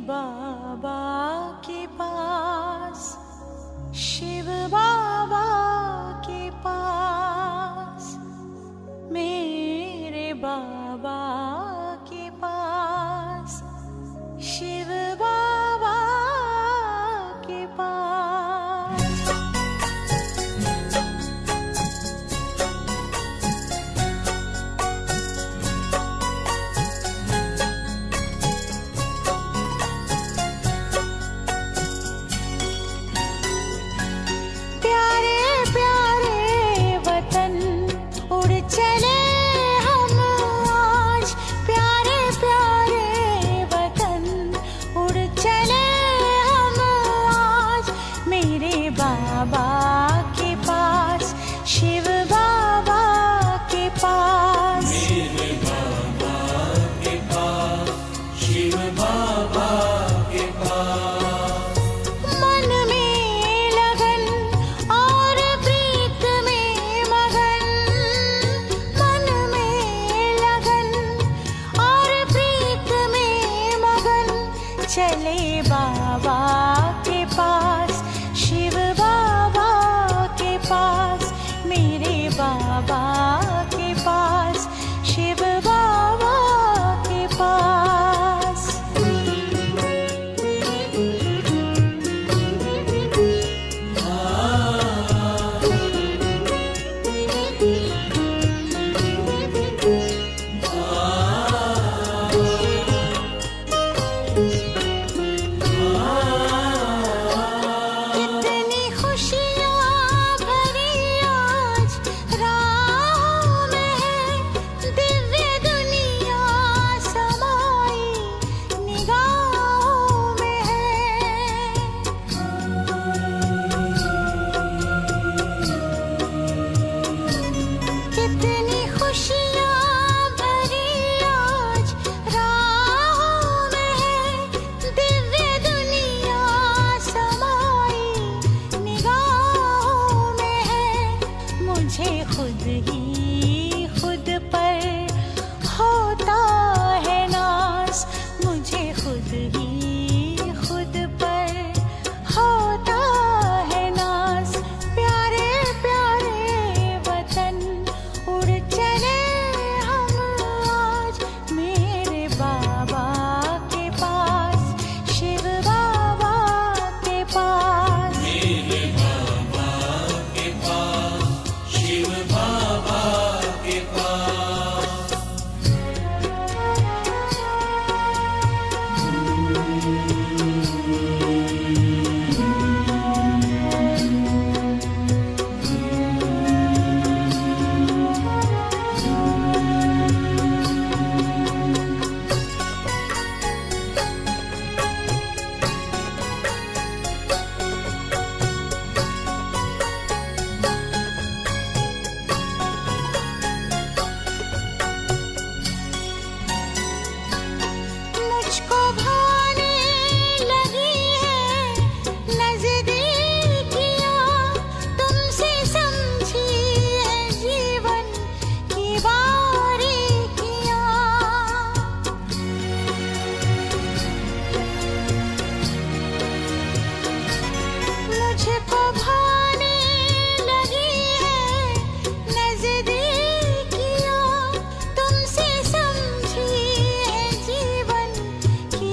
बाबा के पास, शिव बाबा के पास, मेरे बाबा के पास, शिव बाबा के पास। प्यारे प्यारे वतन उड़ चले हम आज, प्यारे प्यारे वतन उड़ चले हम आज, मेरे बाबा के पास, शिव बाबा के पास, मेरे बाबा के पास, शिव बाबा के पास। मन में लगन और प्रीत में मगन, मन में लगन और प्रीत में मगन, चले बाबा के पास, शिव बाबा के पास, मेरे बाबा के पास, शिव बाबा के पास। कितनी खुशियाँ भरी आज राहों में है, दिव्य दुनिया समाई निगाहों में है। कितनी खुशियाँ भरी आज राहों में है, दिव्य दुनिया समाई निगाहों में है। मुझे खुद ही खुद पर होता है नाज, मुझे खुद ही खुद पर होता है नाज, प्यारे प्यारे वतन उड़ चले हम आज, मेरे बाबा के पास, शिव बाबा के पास। मेरे बाबा के पास, शिव बाबा के पास। मुझको भाने लगी है नज़दीकियाँ, तुमसे समझी है जीवन की बारीकियाँ। मुझको भाने लगी है नज़दीकियाँ, तुमसे समझी है जीवन की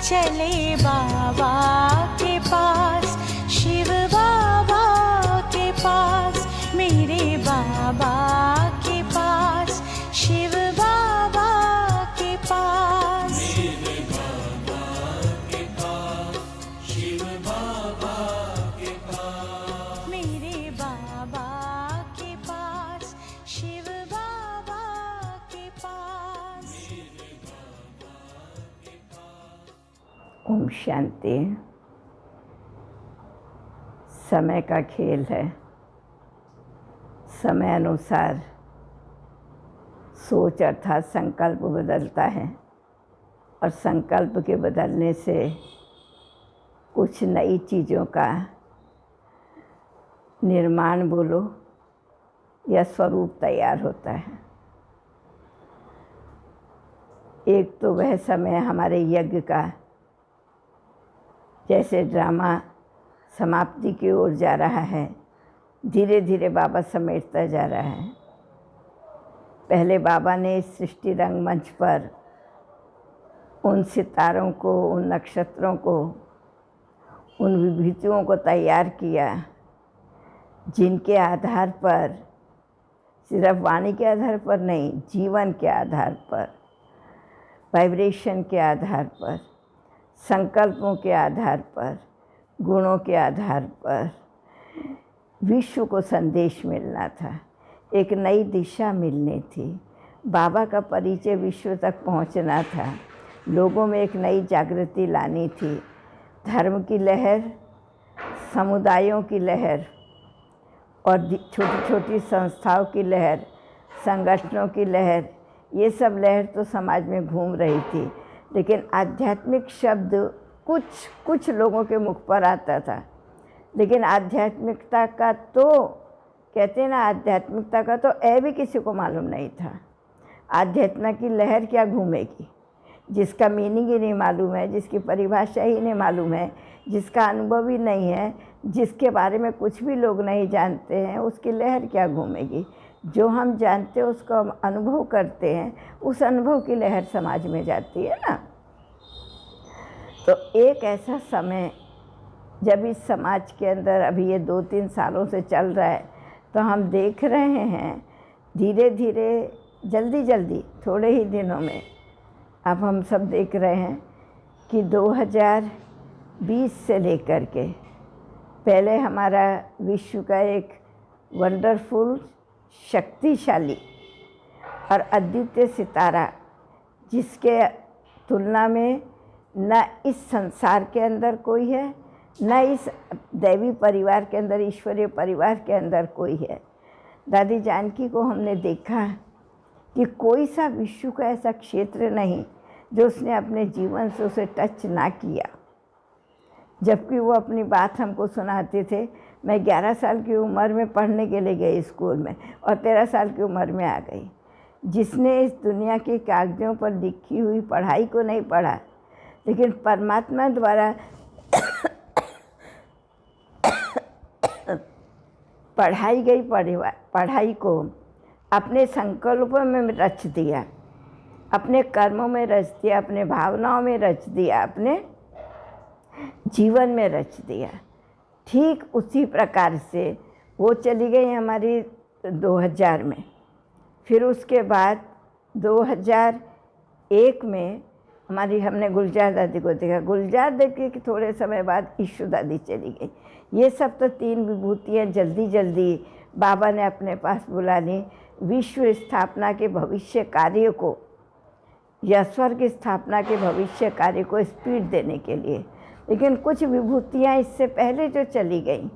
चले बाबा के पास, शिव बाबा के पास, मेरे बाबा के पास, शिव बाबा के पास। मेरे बाबा के पास, शिव बाबा के पास। मेरे बाबा के पास, शिव बाबा के पास। ओम शांति। समय का खेल है। समय अनुसार सोच अर्थात संकल्प बदलता है और संकल्प के बदलने से कुछ नई चीज़ों का निर्माण बोलो या स्वरूप तैयार होता है। एक तो वह समय हमारे यज्ञ का, जैसे ड्रामा समाप्ति की ओर जा रहा है, धीरे धीरे बाबा समेटता जा रहा है। पहले बाबा ने इस सृष्टि रंगमंच पर उन सितारों को, उन नक्षत्रों को, उन विभूतियों को तैयार किया जिनके आधार पर, सिर्फ वाणी के आधार पर नहीं, जीवन के आधार पर, वाइब्रेशन के आधार पर, संकल्पों के आधार पर, गुणों के आधार पर विश्व को संदेश मिलना था, एक नई दिशा मिलनी थी, बाबा का परिचय विश्व तक पहुंचना था, लोगों में एक नई जागृति लानी थी। धर्म की लहर, समुदायों की लहर और छोटी छोटी संस्थाओं की लहर, संगठनों की लहर, ये सब लहर तो समाज में घूम रही थी, लेकिन आध्यात्मिक शब्द कुछ लोगों के मुख पर आता था। लेकिन आध्यात्मिकता का तो कहते हैं ना, आध्यात्मिकता का तो भी किसी को मालूम नहीं था। आध्यात्म की लहर क्या घूमेगी, जिसका मीनिंग ही नहीं मालूम है, जिसकी परिभाषा ही नहीं मालूम है, जिसका अनुभव ही नहीं है, जिसके बारे में कुछ भी लोग नहीं जानते हैं, उसकी लहर क्या घूमेगी। जो हम जानते हैं, उसको हम अनुभव करते हैं, उस अनुभव की लहर समाज में जाती है ना। तो एक ऐसा समय जब इस समाज के अंदर अभी ये 2-3 सालों से चल रहा है, तो हम देख रहे हैं धीरे धीरे, जल्दी जल्दी, थोड़े ही दिनों में अब हम सब देख रहे हैं कि 2020 से लेकर के पहले हमारा विश्व का एक वंडरफुल, शक्तिशाली और अद्वितीय सितारा, जिसके तुलना में न इस संसार के अंदर कोई है, न इस दैवी परिवार के अंदर, ईश्वरीय परिवार के अंदर कोई है। दादी जानकी को हमने देखा कि कोई सा विश्व का ऐसा क्षेत्र नहीं जो उसने अपने जीवन से उसे टच ना किया। जबकि वो अपनी बात हमको सुनाते थे। मैं 11 साल की उम्र में पढ़ने के लिए गई स्कूल में और 13 साल की उम्र में आ गई। जिसने इस दुनिया के कागज़ों पर लिखी हुई पढ़ाई को नहीं पढ़ा, लेकिन परमात्मा द्वारा पढ़ाई गई पढ़ाई को अपने संकल्पों में रच दिया, अपने कर्मों में रच दिया, अपने भावनाओं में रच दिया, अपने जीवन में रच दिया। ठीक उसी प्रकार से वो चली गई हमारी 2000 में। फिर उसके बाद 2001 में हमने गुलजार दादी को देखा। गुलजार दादी के थोड़े समय बाद ईशू दादी चली गई। ये सब तो 3 विभूतियाँ जल्दी जल्दी बाबा ने अपने पास बुला ली, विश्व स्थापना के भविष्य कार्य को, या स्वर्ग स्थापना के भविष्य कार्य को स्पीड देने के लिए। लेकिन कुछ विभूतियाँ इससे पहले जो चली गई,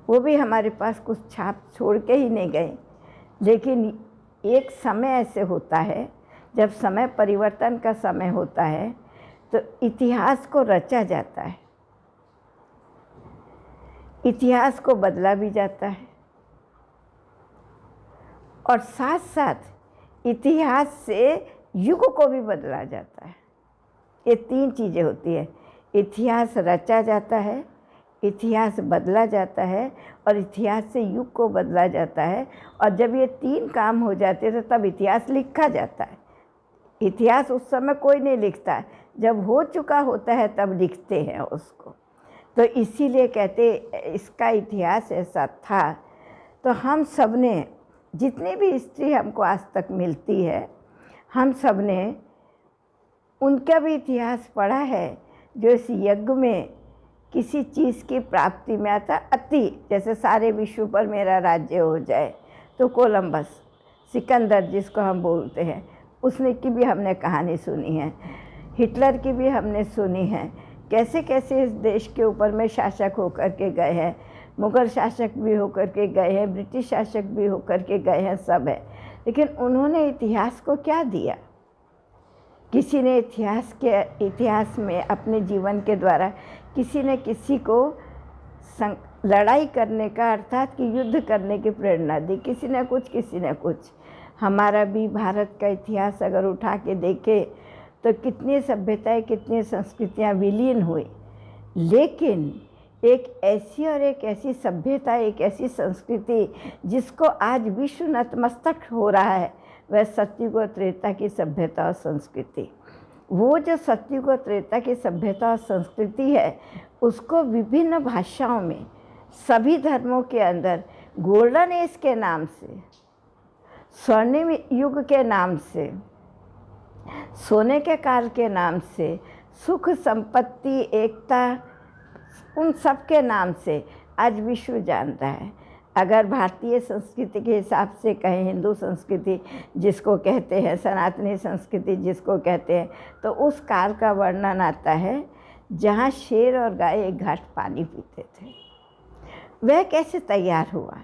वो भी हमारे पास कुछ छाप छोड़ के ही नहीं गए। लेकिन एक समय ऐसे होता है, जब समय परिवर्तन का समय होता है, तो इतिहास को रचा जाता है, इतिहास को बदला भी जाता है, और साथ साथ इतिहास से युग को भी बदला जाता है। ये 3 चीज़ें होती है। इतिहास रचा जाता है, इतिहास बदला जाता है, और इतिहास से युग को बदला जाता है। और जब ये 3 काम हो जाते हैं, तो तब इतिहास लिखा जाता है। इतिहास उस समय कोई नहीं लिखता है। जब हो चुका होता है तब लिखते हैं उसको। तो इसीलिए कहते इसका इतिहास ऐसा था। तो हम सब ने, जितनी भी स्त्री हमको आज तक मिलती है, हम सब ने उनका भी इतिहास पढ़ा है, जो इस यज्ञ में किसी चीज़ की प्राप्ति में आता। अति, जैसे सारे विश्व पर मेरा राज्य हो जाए, तो कोलंबस, सिकंदर जिसको हम बोलते हैं, उसने की भी हमने कहानी सुनी है। हिटलर की भी हमने सुनी है, कैसे कैसे इस देश के ऊपर में शासक होकर के गए हैं, मुग़ल शासक भी होकर के गए हैं, ब्रिटिश शासक भी होकर के गए हैं, सब है। लेकिन उन्होंने इतिहास को क्या दिया? किसी ने इतिहास में अपने जीवन के द्वारा किसी ने किसी को लड़ाई करने का, अर्थात कि युद्ध करने की प्रेरणा दी, किसी ने कुछ। हमारा भी भारत का इतिहास अगर उठा के देखें तो कितनी सभ्यताएं, कितनी संस्कृतियां विलीन हुई, लेकिन एक ऐसी सभ्यता, एक ऐसी संस्कृति जिसको आज विश्व नतमस्तक हो रहा है, वह सतयुग और त्रेता की सभ्यता और संस्कृति। वो जो सतयुग और त्रेता की सभ्यता और संस्कृति है, उसको विभिन्न भाषाओं में, सभी धर्मों के अंदर गोल्डन एज के नाम से, स्वर्णिम युग के नाम से, सोने के काल के नाम से, सुख, संपत्ति, एकता, उन सब के नाम से आज विश्व जान रहा है। अगर भारतीय संस्कृति के हिसाब से कहें, हिंदू संस्कृति जिसको कहते हैं, सनातनी संस्कृति जिसको कहते हैं, तो उस काल का वर्णन आता है जहाँ शेर और गाय एक घाट पानी पीते थे। वह कैसे तैयार हुआ?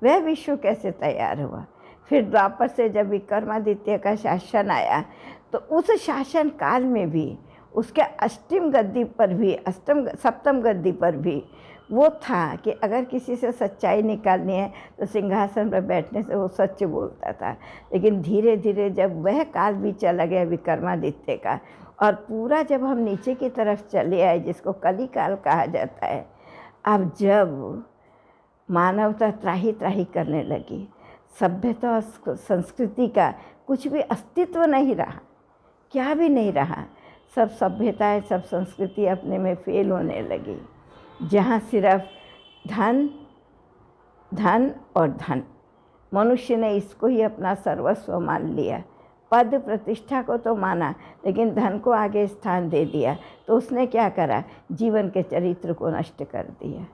वह विश्व कैसे तैयार हुआ? फिर द्वापर से जब विक्रमादित्य का शासन आया, तो उस शासन काल में भी उसके सप्तम गद्दी पर भी वो था कि अगर किसी से सच्चाई निकालनी है तो सिंहासन पर बैठने से वो सच बोलता था। लेकिन धीरे धीरे जब वह काल भी चला गया विक्रमादित्य का, और पूरा जब हम नीचे की तरफ चले आए, जिसको कली काल कहा जाता है, अब जब मानवता त्राही त्राही करने लगी, सभ्यता और संस्कृति का कुछ भी अस्तित्व नहीं रहा, क्या भी नहीं रहा, सब सभ्यताएं, सब संस्कृति अपने में फेल होने लगी। जहाँ सिर्फ धन और धन, मनुष्य ने इसको ही अपना सर्वस्व मान लिया। पद प्रतिष्ठा को तो माना, लेकिन धन को आगे स्थान दे दिया। तो उसने क्या करा? जीवन के चरित्र को नष्ट कर दिया,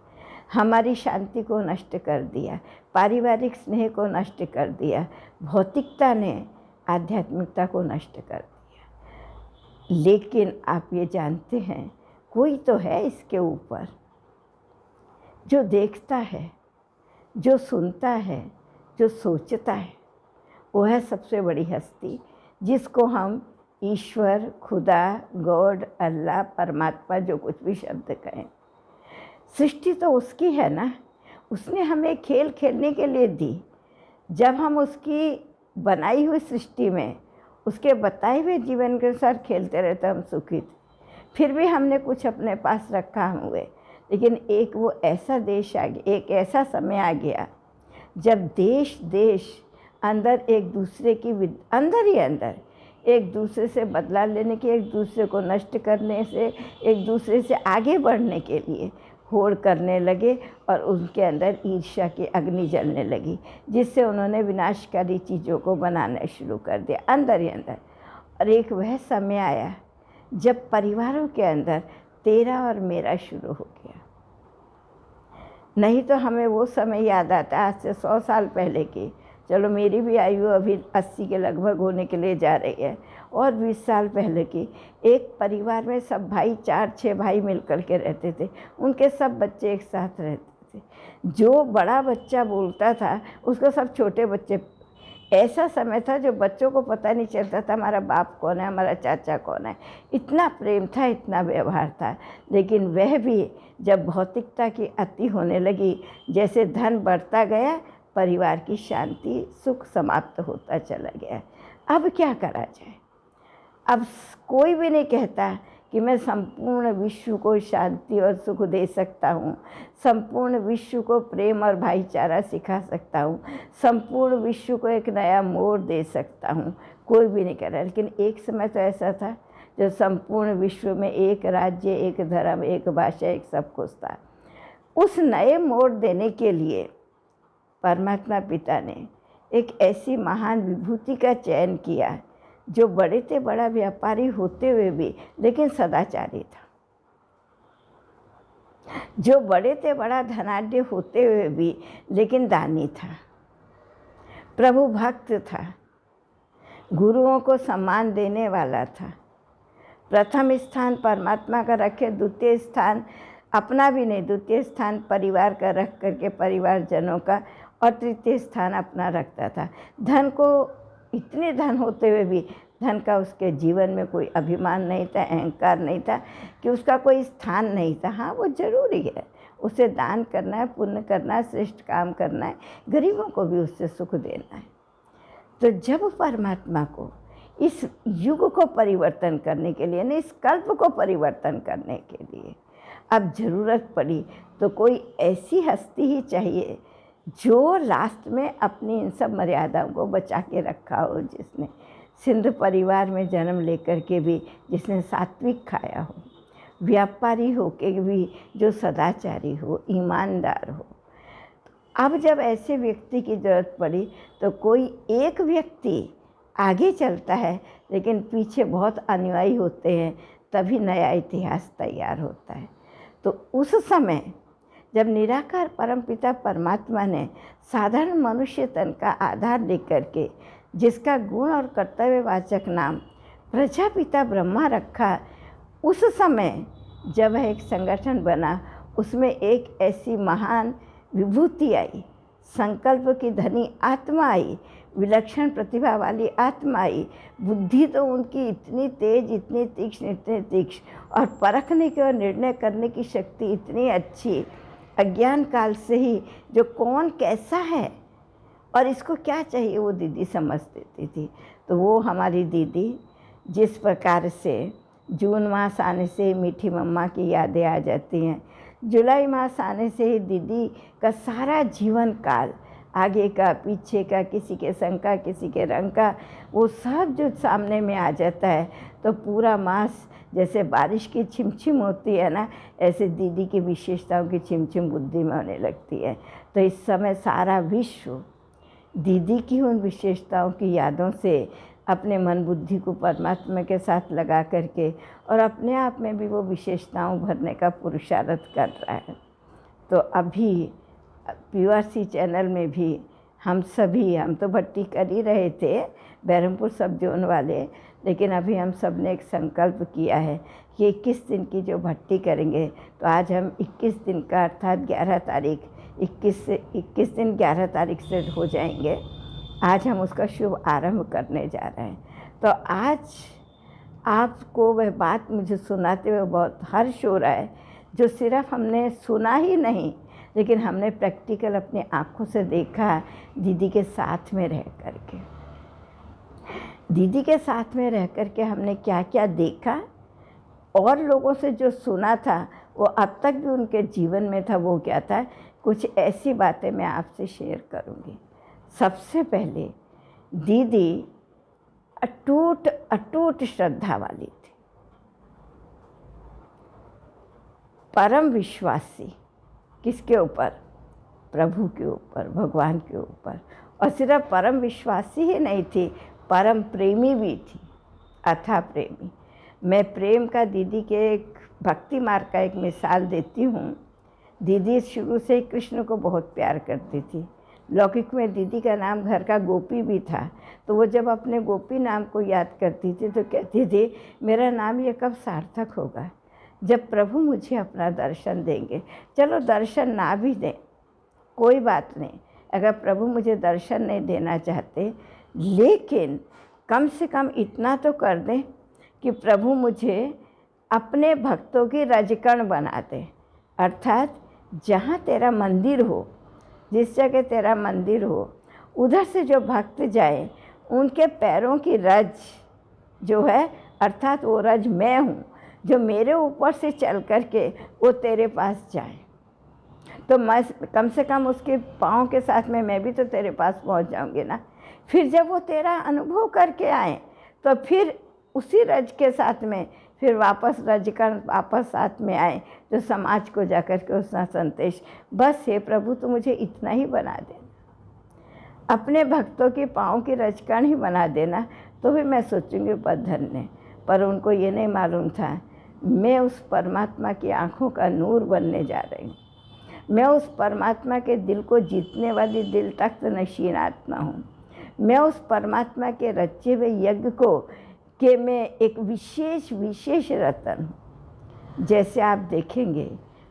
हमारी शांति को नष्ट कर दिया, पारिवारिक स्नेह को नष्ट कर दिया, भौतिकता ने आध्यात्मिकता को नष्ट कर दिया। लेकिन आप ये जानते हैं, कोई तो है इसके ऊपर जो देखता है, जो सुनता है, जो सोचता है। वो है सबसे बड़ी हस्ती, जिसको हम ईश्वर, खुदा, गॉड, अल्लाह, परमात्मा, जो कुछ भी शब्द कहें। सृष्टि तो उसकी है ना, उसने हमें खेल खेलने के लिए दी। जब हम उसकी बनाई हुई सृष्टि में, उसके बताए हुए जीवन के अनुसार खेलते रहते, हम सुखी थे। फिर भी हमने कुछ अपने पास रखा हुए। लेकिन एक वो ऐसा देश आ गया, एक ऐसा समय आ गया जब देश अंदर एक दूसरे की अंदर ही अंदर एक दूसरे से बदला लेने की, एक दूसरे को नष्ट करने से, एक दूसरे से आगे बढ़ने के लिए होड़ करने लगे, और उनके अंदर ईर्ष्या की अग्नि जलने लगी, जिससे उन्होंने विनाशकारी चीज़ों को बनाना शुरू कर दिया अंदर ही अंदर। और एक वह समय आया जब परिवारों के अंदर तेरा और मेरा शुरू हो गया। नहीं तो हमें वो समय याद आता है, आज से 100 साल पहले की। चलो मेरी भी आयु अभी 80 के लगभग होने के लिए जा रही है, और 20 साल पहले की। एक परिवार में सब भाई, 4-6 भाई मिलकर के रहते थे, उनके सब बच्चे एक साथ रहते थे। जो बड़ा बच्चा बोलता था उसको सब छोटे बच्चे, ऐसा समय था जो बच्चों को पता नहीं चलता था हमारा बाप कौन है, हमारा चाचा कौन है। इतना प्रेम था, इतना व्यवहार था। लेकिन वह भी जब भौतिकता की अति होने लगी, जैसे धन बढ़ता गया, परिवार की शांति, सुख समाप्त होता चला गया। अब क्या करा जाए? अब कोई भी नहीं कहता कि मैं संपूर्ण विश्व को शांति और सुख दे सकता हूँ, संपूर्ण विश्व को प्रेम और भाईचारा सिखा सकता हूँ, संपूर्ण विश्व को एक नया मोड़ दे सकता हूँ। कोई भी नहीं कह रहा। लेकिन एक समय तो ऐसा था जो संपूर्ण विश्व में एक राज्य, एक धर्म, एक भाषा, एक सब कुछ था, उस नए मोड़ देने के लिए परमात्मा पिता ने एक ऐसी महान विभूति का चयन किया जो बड़े से बड़ा व्यापारी होते हुए भी लेकिन सदाचारी था, जो बड़े से बड़ा धनाढ्य होते हुए भी लेकिन दानी था, प्रभु भक्त था, गुरुओं को सम्मान देने वाला था। प्रथम स्थान परमात्मा का रखे, द्वितीय स्थान अपना भी नहीं, द्वितीय स्थान परिवार का रख करके परिवारजनों का, और तृतीय स्थान अपना रखता था। धन को, इतने धन होते हुए भी धन का उसके जीवन में कोई अभिमान नहीं था, अहंकार नहीं था कि उसका कोई स्थान नहीं था। हाँ, वो जरूरी है, उसे दान करना है, पुण्य करना है, श्रेष्ठ काम करना है, गरीबों को भी उससे सुख देना है। तो जब परमात्मा को इस युग को परिवर्तन करने के लिए, इस कल्प को परिवर्तन करने के लिए अब ज़रूरत पड़ी, तो कोई ऐसी हस्ती ही चाहिए जो लास्ट में अपनी इन सब मर्यादाओं को बचा के रखा हो, जिसने सिंध परिवार में जन्म लेकर के भी जिसने सात्विक खाया हो, व्यापारी हो के भी जो सदाचारी हो, ईमानदार हो। अब जब ऐसे व्यक्ति की ज़रूरत पड़ी तो कोई एक व्यक्ति आगे चलता है, लेकिन पीछे बहुत अनुयायी होते हैं, तभी नया इतिहास तैयार होता है। तो उस समय जब निराकार परमपिता परमात्मा ने साधारण मनुष्य तन का आधार लेकर के जिसका गुण और कर्तव्यवाचक नाम प्रजापिता ब्रह्मा रखा, उस समय जब वह एक संगठन बना, उसमें एक ऐसी महान विभूति आई, संकल्प की धनी आत्मा आई, विलक्षण प्रतिभा वाली आत्मा आई। बुद्धि तो उनकी इतनी तेज, इतनी तीक्ष्ण, और परखने की और निर्णय करने की शक्ति इतनी अच्छी, अज्ञान काल से ही जो कौन कैसा है और इसको क्या चाहिए वो दीदी समझ देती थी। तो वो हमारी दीदी जिस प्रकार से जून मास आने से मीठी मम्मा की यादें आ जाती हैं, जुलाई मास आने से ही दीदी का सारा जीवन काल, आगे का पीछे का, किसी के संग का, किसी के रंग का, वो सब जो सामने में आ जाता है, तो पूरा मास जैसे बारिश की छिमछिम होती है ना, ऐसे दीदी की विशेषताओं की छिमछिम बुद्धि में होने लगती है। तो इस समय सारा विश्व दीदी की उन विशेषताओं की यादों से अपने मन बुद्धि को परमात्मा के साथ लगा करके और अपने आप में भी वो विशेषताओं भरने का पुरुषार्थ कर रहा है। तो अभी PRC चैनल में भी हम तो भट्टी कर ही रहे थे, बहरमपुर सब जोन वाले, लेकिन अभी हम सब ने एक संकल्प किया है कि 21 दिन की जो भट्टी करेंगे, तो आज हम 21 दिन का अर्थात 11 तारीख 21 दिन 11 तारीख से हो जाएंगे। आज हम उसका शुभ आरंभ करने जा रहे हैं। तो आज आपको वह बात मुझे सुनाते हुए बहुत हर्ष हो रहा है, जो सिर्फ हमने सुना ही नहीं, लेकिन हमने प्रैक्टिकल अपनी आँखों से देखा। दीदी के साथ में रह करके, दीदी के साथ में रह करके हमने क्या क्या देखा, और लोगों से जो सुना था वो अब तक भी उनके जीवन में था, वो क्या था, कुछ ऐसी बातें मैं आपसे शेयर करूँगी। सबसे पहले दीदी अटूट श्रद्धा वाली थी, परम विश्वासी। किसके ऊपर? प्रभु के ऊपर, भगवान के ऊपर। और सिर्फ परम विश्वासी ही नहीं थी, परम प्रेमी भी थी, अथाह प्रेमी। मैं प्रेम का दीदी के एक भक्ति मार्ग का एक मिसाल देती हूँ। दीदी शुरू से कृष्ण को बहुत प्यार करती थी। लौकिक में दीदी का नाम घर का गोपी भी था, तो वो जब अपने गोपी नाम को याद करती थी तो कहती थी, मेरा नाम ये कब सार्थक होगा, जब प्रभु मुझे अपना दर्शन देंगे। चलो दर्शन ना भी दें, कोई बात नहीं, अगर प्रभु मुझे दर्शन नहीं देना चाहते, लेकिन कम से कम इतना तो कर दें कि प्रभु मुझे अपने भक्तों की रजकण बना दे। अर्थात जहाँ तेरा मंदिर हो, जिस जगह तेरा मंदिर हो, उधर से जो भक्त जाए, उनके पैरों की रज जो है, अर्थात वो रज मैं हूँ, जो मेरे ऊपर से चल कर के वो तेरे पास जाए, तो मैं कम से कम उसके पाँव के साथ में मैं भी तो तेरे पास पहुँच जाऊँगी ना। फिर जब वो तेरा अनुभव करके आए, तो फिर उसी रज के साथ में फिर वापस रज कर वापस साथ में आए, जो समाज को जाकर के उसका संदेश, बस हे प्रभु तो मुझे इतना ही बना देना, अपने भक्तों के पाँव की रजकण ही बना देना, तो भी मैं सोचूंगी बस धन्य। पर उनको ये नहीं मालूम था मैं उस परमात्मा की आँखों का नूर बनने जा रही हूँ, मैं उस परमात्मा के दिल को जीतने वाली दिल तख्त नशीन आत्मा हूँ, मैं उस परमात्मा के रचे हुए यज्ञ को कि मैं एक विशेष रतन हूँ। जैसे आप देखेंगे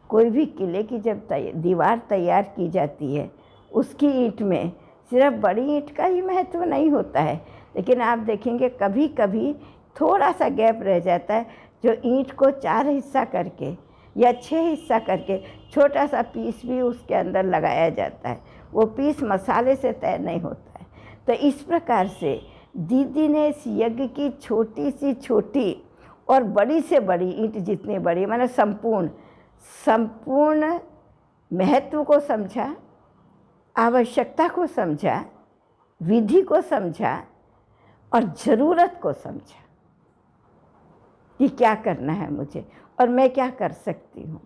कोई भी किले की जब दीवार तैयार की जाती है, उसकी ईंट में सिर्फ बड़ी ईंट का ही महत्व नहीं होता है, लेकिन आप देखेंगे कभी कभी थोड़ा सा गैप रह जाता है, जो ईंट को 4 हिस्सा करके या 6 हिस्सा करके छोटा सा पीस भी उसके अंदर लगाया जाता है, वो पीस मसाले से तय नहीं होता है। तो इस प्रकार से दीदी ने इस यज्ञ की छोटी से छोटी और बड़ी से बड़ी ईंट जितनी बड़ी, मैंने संपूर्ण महत्व को समझा, आवश्यकता को समझा, विधि को समझा और ज़रूरत को समझा कि क्या करना है मुझे और मैं क्या कर सकती हूँ।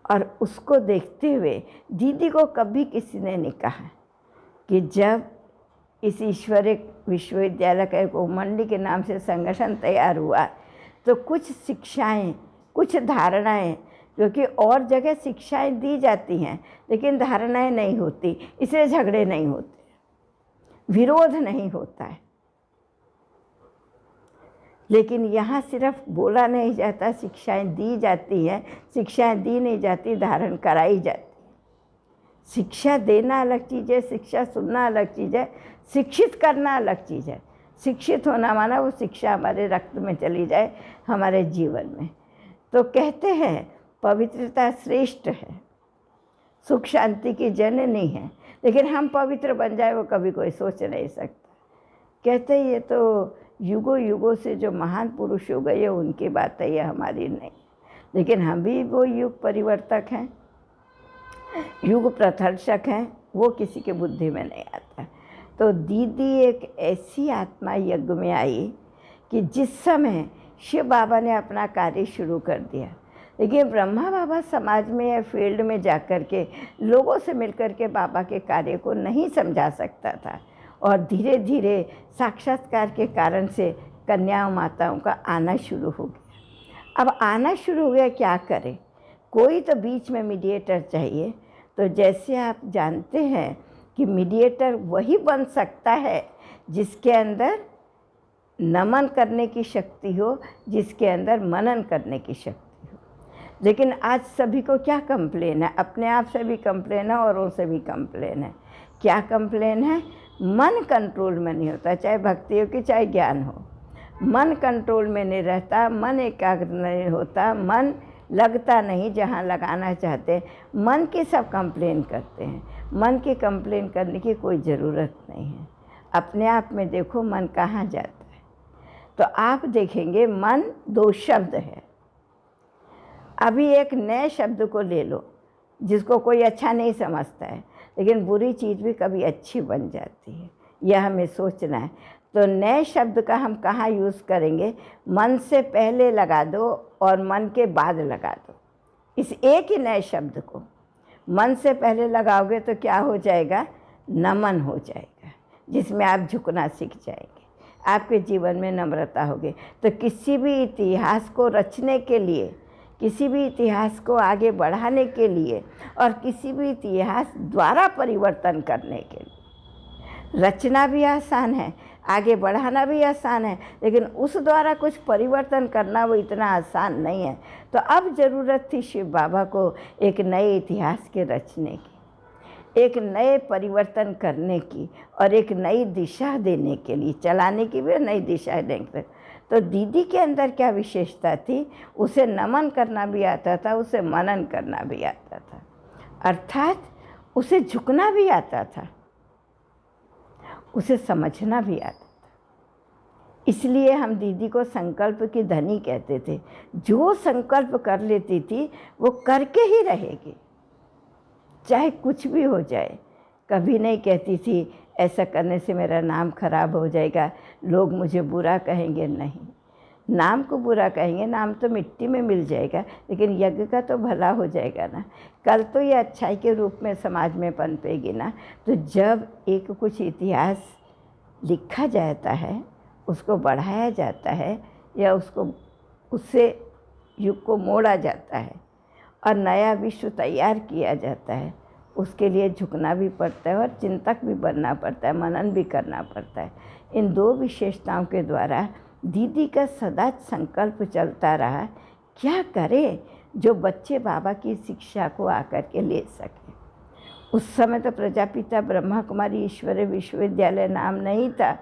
और उसको देखते हुए दीदी को कभी किसी ने नहीं कहा कि जब इस ईश्वरीय विश्वविद्यालय का एक मंडी के नाम से संगठन तैयार हुआ, तो कुछ शिक्षाएं, कुछ धारणाएं, क्योंकि और जगह शिक्षाएं दी जाती हैं लेकिन धारणाएं नहीं होती, इसलिए झगड़े नहीं होते, विरोध नहीं होता है। लेकिन यहाँ सिर्फ बोला नहीं जाता, शिक्षाएं दी जाती हैं, शिक्षाएं दी नहीं जाती, धारण कराई जाती। शिक्षा देना अलग चीज़ है, शिक्षा सुनना अलग चीज़ है, शिक्षित करना अलग चीज़ है। शिक्षित होना माना वो शिक्षा हमारे रक्त में चली जाए, हमारे जीवन में। तो कहते हैं पवित्रता श्रेष्ठ है, सुख शांति की जननी है, लेकिन हम पवित्र बन जाए वो कभी कोई सोच नहीं सकता। कहते ये तो युगों युगों से जो महान पुरुष हो गए उनकी बात है, ये हमारी नहीं, लेकिन हम भी वो युग परिवर्तक हैं, युग प्रदर्शक हैं, वो किसी के बुद्धि में नहीं आता। तो दीदी एक ऐसी आत्मा यज्ञ में आई कि जिस समय शिव बाबा ने अपना कार्य शुरू कर दिया, लेकिन ब्रह्मा बाबा समाज में या फील्ड में जाकर के लोगों से मिलकर के बाबा के कार्य को नहीं समझा सकता था, और धीरे धीरे साक्षात्कार के कारण से कन्याओं माताओं का आना शुरू हो गया। अब आना शुरू हो गया, क्या करे, कोई तो बीच में मीडिएटर चाहिए। तो जैसे आप जानते हैं कि मीडिएटर वही बन सकता है जिसके अंदर नमन करने की शक्ति हो, जिसके अंदर मनन करने की शक्ति हो। लेकिन आज सभी को क्या कंप्लेन है, अपने आप से भी कंप्लेन है, औरों से भी कंप्लेन है। क्या कंप्लेन है, मन कंट्रोल में नहीं होता, चाहे भक्ति हो कि चाहे ज्ञान हो, मन कंट्रोल में नहीं रहता, मन एकाग्र नहीं होता, मन लगता नहीं जहाँ लगाना चाहते हैं। मन की सब कंप्लेन करते हैं, मन की कंप्लेन करने की कोई ज़रूरत नहीं है। अपने आप में देखो मन कहाँ जाता है, तो आप देखेंगे मन 2 शब्द है। अभी एक नए शब्द को ले लो जिसको कोई अच्छा नहीं समझता है, लेकिन बुरी चीज़ भी कभी अच्छी बन जाती है, यह हमें सोचना है। तो नए शब्द का हम कहाँ यूज़ करेंगे, मन से पहले लगा दो और मन के बाद लगा दो। इस एक ही नए शब्द को मन से पहले लगाओगे तो क्या हो जाएगा, नमन हो जाएगा, जिसमें आप झुकना सीख जाएंगे, आपके जीवन में नम्रता होगी। तो किसी भी इतिहास को रचने के लिए, किसी भी इतिहास को आगे बढ़ाने के लिए और किसी भी इतिहास द्वारा परिवर्तन करने के लिए रचना भी आसान है, आगे बढ़ाना भी आसान है, लेकिन उस द्वारा कुछ परिवर्तन करना वो इतना आसान नहीं है। तो अब ज़रूरत थी शिव बाबा को एक नए इतिहास के रचने की, एक नए परिवर्तन करने की और एक नई दिशा देने के लिए, चलाने की भी नई दिशा देने के। तो दीदी के अंदर क्या विशेषता थी, उसे नमन करना भी आता था, उसे मनन करना भी आता था, अर्थात उसे झुकना भी आता था, उसे समझना भी आता था। इसलिए हम दीदी को संकल्प की धनी कहते थे। जो संकल्प कर लेती थी वो करके ही रहेगी, चाहे कुछ भी हो जाए। कभी नहीं कहती थी ऐसा करने से मेरा नाम खराब हो जाएगा, लोग मुझे बुरा कहेंगे, नहीं। नाम को बुरा कहेंगे, नाम तो मिट्टी में मिल जाएगा, लेकिन यज्ञ का तो भला हो जाएगा ना। कल तो ये अच्छाई के रूप में समाज में पनपेगी ना। तो जब एक कुछ इतिहास लिखा जाता है, उसको बढ़ाया जाता है, या उससे युग को मोड़ा जाता है और नया विश्व तैयार किया जाता है, उसके लिए झुकना भी पड़ता है और चिंतक भी बनना पड़ता है, मनन भी करना पड़ता है। इन दो विशेषताओं के द्वारा दीदी का सदा संकल्प चलता रहा, क्या करे जो बच्चे बाबा की शिक्षा को आकर के ले सके। उस समय तो प्रजापिता ब्रह्मा कुमारी ईश्वरीय विश्वविद्यालय नाम नहीं था,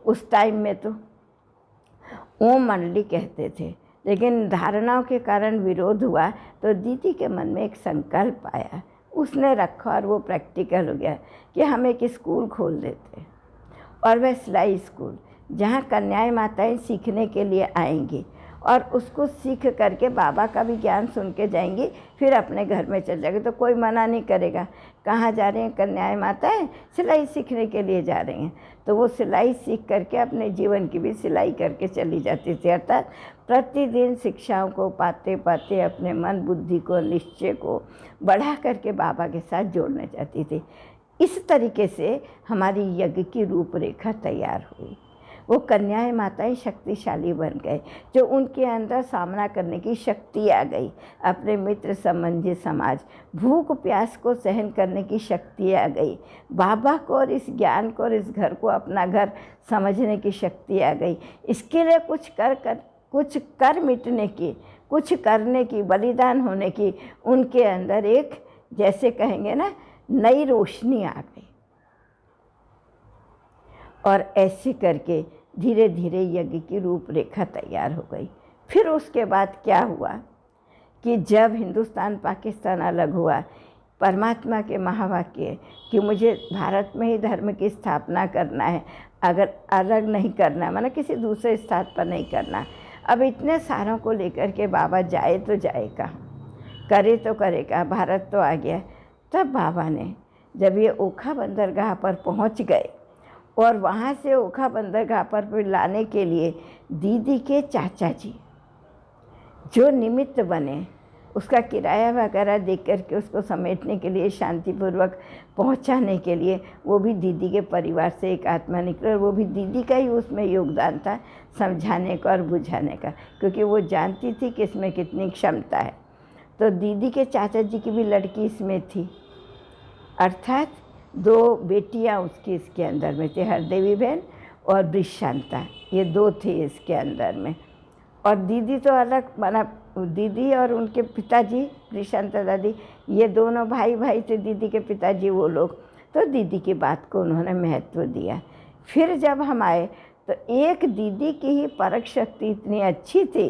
उस टाइम में तो ओम मंडली कहते थे। लेकिन धारणाओं के कारण विरोध हुआ तो दीदी के मन में एक संकल्प आया, उसने रखा और वो प्रैक्टिकल हो गया कि हम एक स्कूल खोल देते, और वह सिलाई स्कूल जहाँ कन्याएं माताएं सीखने के लिए आएंगी और उसको सीख करके बाबा का भी ज्ञान सुन के जाएंगी, फिर अपने घर में चल जाएंगे। तो कोई मना नहीं करेगा। कहाँ जा रहे हैं कन्याएं माताएं? सिलाई सीखने के लिए जा रही हैं। तो वो सिलाई सीख करके अपने जीवन की भी सिलाई करके चली जाती थी। अर्थात प्रतिदिन शिक्षाओं को पाते पाते अपने मन बुद्धि को निश्चय को बढ़ा करके बाबा के साथ जोड़ने जाती थी। इस तरीके से हमारी यज्ञ की रूपरेखा तैयार हुई। वो कन्याएं माताएं शक्तिशाली बन गए, जो उनके अंदर सामना करने की शक्ति आ गई। अपने मित्र संबंधी समाज, भूख प्यास को सहन करने की शक्ति आ गई। बाबा को और इस ज्ञान को और इस घर को अपना घर समझने की शक्ति आ गई। इसके लिए कुछ कर मिटने की, कुछ करने की, बलिदान होने की उनके अंदर एक, जैसे कहेंगे ना, नई रोशनी आ गई। और ऐसे करके धीरे धीरे यज्ञ की रूपरेखा तैयार हो गई। फिर उसके बाद क्या हुआ कि जब हिंदुस्तान पाकिस्तान अलग हुआ, परमात्मा के महावाक्य कि मुझे भारत में ही धर्म की स्थापना करना है, अगर अलग नहीं करना, माना किसी दूसरे स्थान पर नहीं करना। अब इतने सारों को लेकर के बाबा जाए तो जाए कहाँ, करे तो करे कहाँ, भारत तो आ गया। तब बाबा ने जब ये ओखा बंदरगाह पर पहुंच गए और वहाँ से ओखा बंदरगाह पर लाने के लिए दीदी के चाचा जी जो निमित्त बने, उसका किराया वगैरह देख कर के उसको समेटने के लिए, शांतिपूर्वक पहुंचाने के लिए, वो भी दीदी के परिवार से एक आत्मा निकले। और वो भी दीदी का ही उसमें योगदान था, समझाने का और बुझाने का, क्योंकि वो जानती थी कि इसमें कितनी क्षमता है। तो दीदी के चाचा जी की भी लड़की इसमें थी, अर्थात 2 बेटियां उसकी इसके अंदर में थी, हरदेवी बहन और ब्रिशांता, ये 2 थी इसके अंदर में। और दीदी तो अलग, माना दीदी और उनके पिताजी ब्रिशांता दादी, ये दोनों भाई थे, दीदी के पिताजी वो लोग। तो दीदी की बात को उन्होंने महत्व दिया। फिर जब हम आए तो एक दीदी की ही परख शक्ति इतनी अच्छी थी,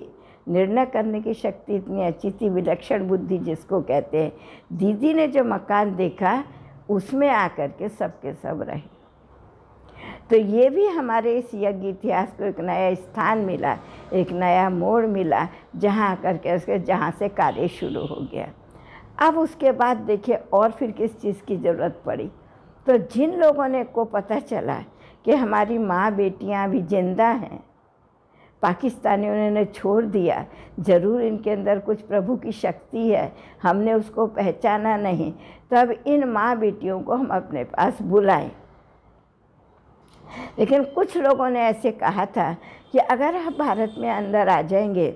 निर्णय करने की शक्ति इतनी अच्छी थी, विलक्षण बुद्धि जिसको कहते हैं। दीदी ने जो मकान देखा उसमें आकर के सबके सब रहे। तो ये भी हमारे इस यज्ञ इतिहास को एक नया स्थान मिला, एक नया मोड़ मिला, जहाँ आकर के उसके जहाँ से कार्य शुरू हो गया। अब उसके बाद देखिए और फिर किस चीज़ की ज़रूरत पड़ी। तो जिन लोगों ने को पता चला कि हमारी माँ बेटियाँ अभी जिंदा हैं, पाकिस्तानियों ने छोड़ दिया, ज़रूर इनके अंदर कुछ प्रभु की शक्ति है, हमने उसको पहचाना नहीं, तब इन माँ बेटियों को हम अपने पास बुलाएं। लेकिन कुछ लोगों ने ऐसे कहा था कि अगर आप भारत में अंदर आ जाएंगे,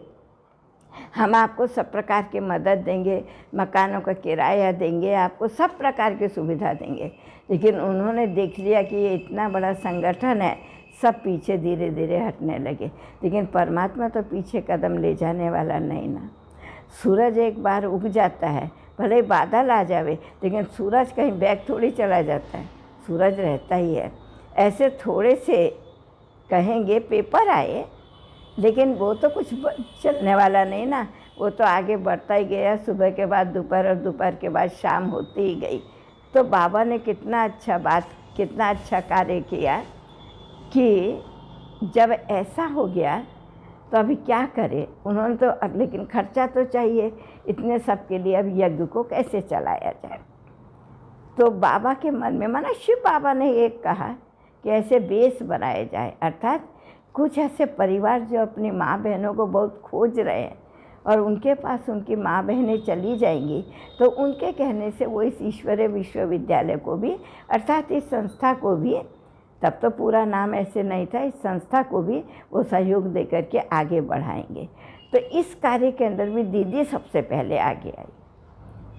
हम आपको सब प्रकार की मदद देंगे, मकानों का किराया देंगे, आपको सब प्रकार की सुविधा देंगे। लेकिन उन्होंने देख लिया कि ये इतना बड़ा संगठन है, सब पीछे धीरे धीरे हटने लगे। लेकिन परमात्मा तो पीछे कदम ले जाने वाला नहीं ना। सूरज एक बार उग जाता है, भले बादल आ जावे, लेकिन सूरज कहीं बैग थोड़ी चला जाता है, सूरज रहता ही है। ऐसे थोड़े से कहेंगे पेपर आए, लेकिन वो तो कुछ चलने वाला नहीं ना, वो तो आगे बढ़ता ही गया। सुबह के बाद दोपहर और दोपहर के बाद शाम होती ही गई। तो बाबा ने कितना अच्छा कार्य किया कि जब ऐसा हो गया तो अभी क्या करें उन्होंने, तो अब लेकिन खर्चा तो चाहिए इतने सब के लिए, अब यज्ञ को कैसे चलाया जाए। तो बाबा के मन में, माना शिव बाबा ने एक कहा कि ऐसे बेस बनाए जाए, अर्थात कुछ ऐसे परिवार जो अपनी माँ बहनों को बहुत खोज रहे हैं और उनके पास उनकी माँ बहनें चली जाएंगी, तो उनके कहने से वो इस ईश्वरीय विश्वविद्यालय को भी, अर्थात इस संस्था को भी, तब तो पूरा नाम ऐसे नहीं था, इस संस्था को भी वो सहयोग दे करके आगे बढ़ाएंगे। तो इस कार्य के अंदर भी दीदी सबसे पहले आगे आई,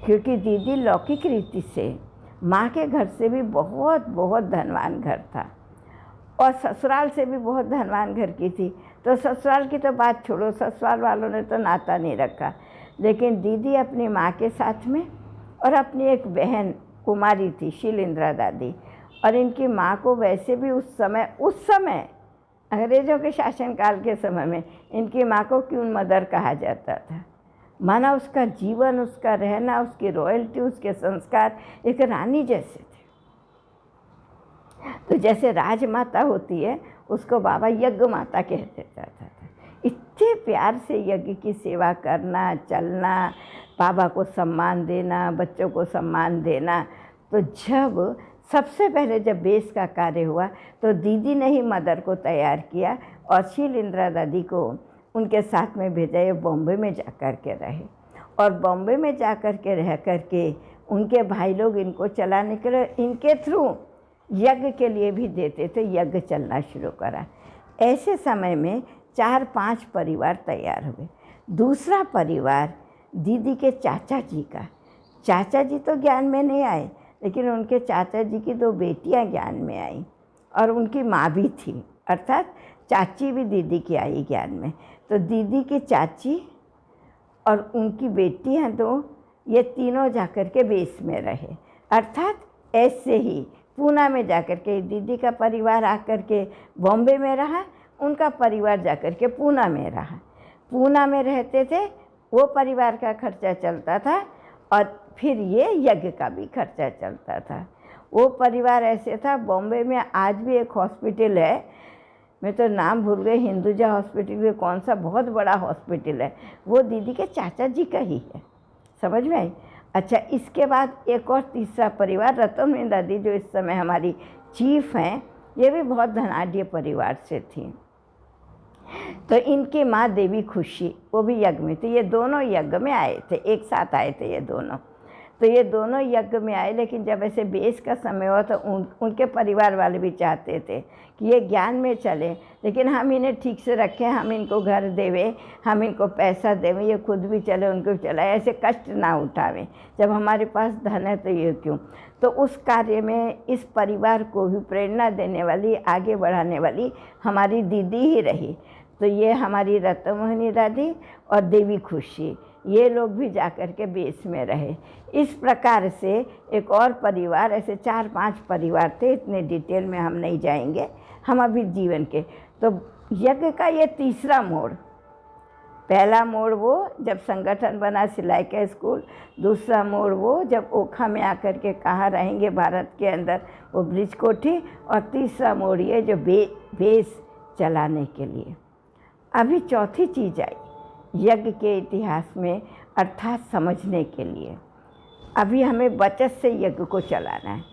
क्योंकि दीदी लौकिक रीति से माँ के घर से भी बहुत बहुत धनवान घर था और ससुराल से भी बहुत धनवान घर की थी। तो ससुराल की तो बात छोड़ो, ससुराल वालों ने तो नाता नहीं रखा, लेकिन दीदी अपनी माँ के साथ में और अपनी एक बहन कुमारी थी शीलेंद्रा दादी, और इनकी माँ को वैसे भी उस समय अंग्रेज़ों के शासनकाल के समय में इनकी माँ को क्यून मदर कहा जाता था। माना उसका जीवन, उसका रहना, उसकी रॉयल्टी, उसके संस्कार एक रानी जैसे थे। तो जैसे राजमाता होती है, उसको बाबा यज्ञ माता कह देता था। इतने प्यार से यज्ञ की सेवा करना, चलना, बाबा को सम्मान देना, बच्चों को सम्मान देना। तो जब सबसे पहले जब बेस का कार्य हुआ तो दीदी ने ही मदर को तैयार किया और शीलेंद्रा दादी को उनके साथ में भेजा। ये बॉम्बे में जा कर के रहे और बॉम्बे में जा कर के रह कर के उनके भाई लोग इनको चलाने के लिए इनके थ्रू यज्ञ के लिए भी देते थे, यज्ञ चलना शुरू करा। ऐसे समय में 4-5 परिवार तैयार हुए। दूसरा परिवार दीदी के चाचा जी का। चाचा जी तो ज्ञान में नहीं आए, लेकिन उनके चाचा जी की 2 बेटियां ज्ञान में आई और उनकी माँ भी थी, अर्थात चाची भी दीदी की आई ज्ञान में। तो दीदी की चाची और उनकी बेटियां 2, ये तीनों जाकर के बेस में रहे। अर्थात ऐसे ही पूना में जाकर के दीदी का परिवार आकर के बॉम्बे में रहा, उनका परिवार जाकर के पूना में रहा। पूना में रहते थे, वो परिवार का खर्चा चलता था और फिर ये यज्ञ का भी खर्चा चलता था। वो परिवार ऐसे था। बॉम्बे में आज भी एक हॉस्पिटल है, मैं तो नाम भूल गई, हिंदुजा हॉस्पिटल, कौन सा बहुत बड़ा हॉस्पिटल है, वो दीदी के चाचा जी का ही है। समझ में आई? अच्छा, इसके बाद एक और तीसरा परिवार रतन दादी, जो इस समय हमारी चीफ हैं, ये भी बहुत धनाढ़ परिवार से थी। तो इनकी माँ देवी खुशी, वो भी यज्ञ में थी। ये दोनों यज्ञ में आए थे, एक साथ आए थे ये दोनों। तो ये दोनों यज्ञ में आए, लेकिन जब ऐसे बेस का समय हुआ तो उनके परिवार वाले भी चाहते थे कि ये ज्ञान में चले, लेकिन हम इन्हें ठीक से रखें, हम इनको घर देवे, हम इनको पैसा देवें, ये खुद भी चले, उनको चलाए, ऐसे कष्ट ना उठावें। जब हमारे पास धन है तो ये क्यों। तो उस कार्य में इस परिवार को भी प्रेरणा देने वाली, आगे बढ़ाने वाली हमारी दीदी ही रही। तो ये हमारी रत्नमोहिनी दादी और देवी खुशी, ये लोग भी जाकर के बेस में रहे। इस प्रकार से एक और परिवार, ऐसे 4-5 परिवार थे, इतने डिटेल में हम नहीं जाएंगे, हम अभी जीवन के। तो यज्ञ का ये तीसरा मोड़, पहला मोड़ वो जब संगठन बना सिलाई का स्कूल, दूसरा मोड़ वो जब ओखा में आकर के कहाँ रहेंगे भारत के अंदर, वो ब्रिज कोठी, और तीसरा मोड़ ये जो बेस चलाने के लिए। अभी चौथी चीज़ आई यज्ञ के इतिहास में, अर्थात समझने के लिए। अभी हमें बचत से यज्ञ को चलाना है।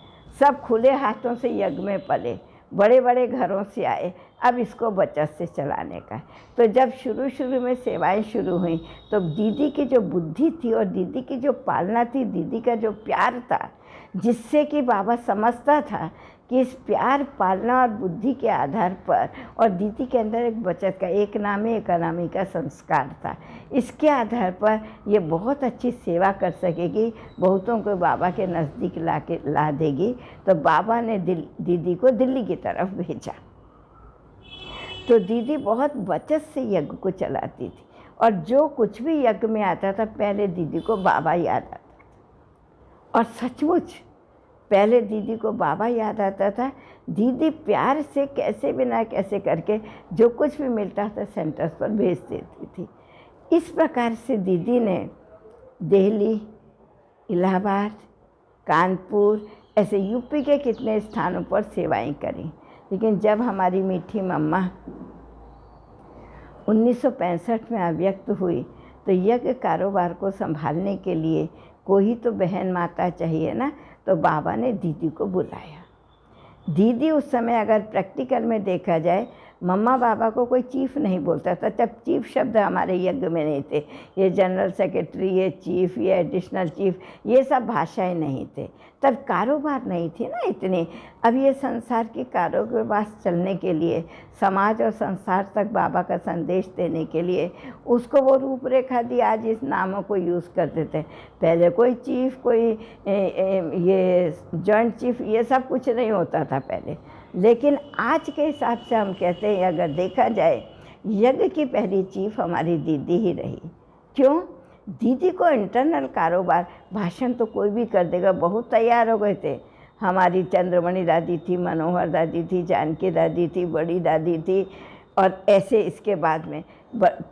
सब खुले हाथों से यज्ञ में पले, बड़े बड़े घरों से आए, अब इसको बचत से चलाने का है। तो जब शुरू में सेवाएं शुरू हुई तो दीदी की जो बुद्धि थी और दीदी की जो पालना थी, दीदी का जो प्यार था, जिससे कि बाबा समझता था कि इस प्यार, पालना और बुद्धि के आधार पर, और दीदी के अंदर एक बचत का, एक नामी एक अनामी का संस्कार था, इसके आधार पर ये बहुत अच्छी सेवा कर सकेगी, बहुतों को बाबा के नज़दीक ला देगी। तो बाबा ने दीदी को दिल्ली की तरफ भेजा। तो दीदी बहुत बचत से यज्ञ को चलाती थी और जो कुछ भी यज्ञ में आता था पहले दीदी को बाबा याद आता था। और सचमुच पहले दीदी को बाबा याद आता था। दीदी प्यार से कैसे बिना कैसे करके जो कुछ भी मिलता था सेंटर्स पर भेज देती थी। इस प्रकार से दीदी ने दिल्ली, इलाहाबाद, कानपुर, ऐसे यूपी के कितने स्थानों पर सेवाएं करी। लेकिन जब हमारी मीठी मम्मा 1965 में अव्यक्त हुई तो यज्ञ कारोबार को संभालने के लिए कोई तो बहन माता चाहिए ना, तो बाबा ने दीदी को बुलाया। दीदी उस समय अगर प्रैक्टिकल में देखा जाए, मम्मा बाबा को कोई चीफ नहीं बोलता था, तब चीफ शब्द हमारे यज्ञ में नहीं थे। ये जनरल सेक्रेटरी, ये चीफ, ये एडिशनल चीफ, ये सब भाषाएं नहीं थे। तब कारोबार नहीं थी ना इतनी। अब ये संसार की कारोबार चलने के लिए, समाज और संसार तक बाबा का संदेश देने के लिए उसको वो रूपरेखा दी। आज इस नामों को यूज़ करते थे। पहले कोई चीफ, कोई ये जॉइंट चीफ, ये सब कुछ नहीं होता था पहले। लेकिन आज के हिसाब से हम कहते हैं, अगर देखा जाए, यज्ञ की पहली चीफ हमारी दीदी ही रही। क्यों? दीदी को इंटरनल कारोबार, भाषण तो कोई भी कर देगा, बहुत तैयार हो गए थे। हमारी चंद्रमणि दादी थी, मनोहर दादी थी, जानकी दादी थी, बड़ी दादी थी, और ऐसे इसके बाद में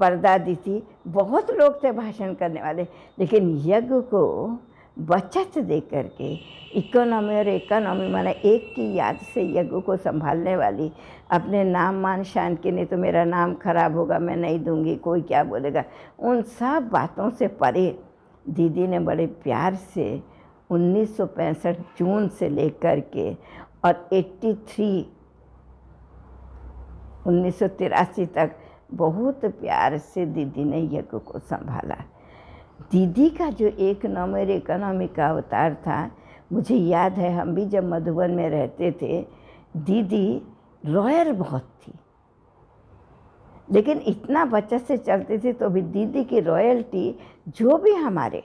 परदादी थी। बहुत लोग थे भाषण करने वाले। लेकिन यज्ञ को बचत दे करके, इकोनॉमी और इकोनॉमी माना एक की याद से यज्ञ को संभालने वाली, अपने नाम मान शान के, नहीं तो मेरा नाम खराब होगा, मैं नहीं दूंगी, कोई क्या बोलेगा, उन सब बातों से परे दीदी ने बड़े प्यार से 1965 जून से लेकर के और 1983 तक बहुत प्यार से दीदी ने यज्ञ को संभाला। दीदी का जो एक नंबर इकोनॉमी का अवतार था, मुझे याद है, हम भी जब मधुबन में रहते थे, दीदी रॉयल बहुत थी, लेकिन इतना बचत से चलती थी। तो भी दीदी की रॉयल्टी, जो भी हमारे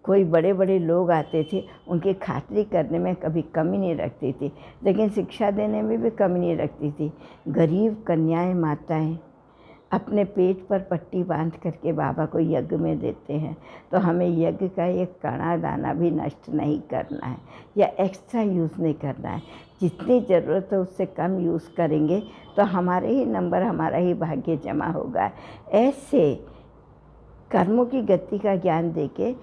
कोई बड़े बड़े लोग आते थे, उनकी खातिरी करने में कभी कमी नहीं रखती थी, लेकिन शिक्षा देने में भी कमी नहीं रखती थी। गरीब कन्याएं, माताएं अपने पेट पर पट्टी बांध करके बाबा को यज्ञ में देते हैं। तो हमें यज्ञ का एक कणा दाना भी नष्ट नहीं करना है या एक्स्ट्रा यूज़ नहीं करना है। जितनी ज़रूरत है उससे कम यूज़ करेंगे तो हमारे ही नंबर, हमारा ही भाग्य जमा होगा। ऐसे कर्मों की गति का ज्ञान देके,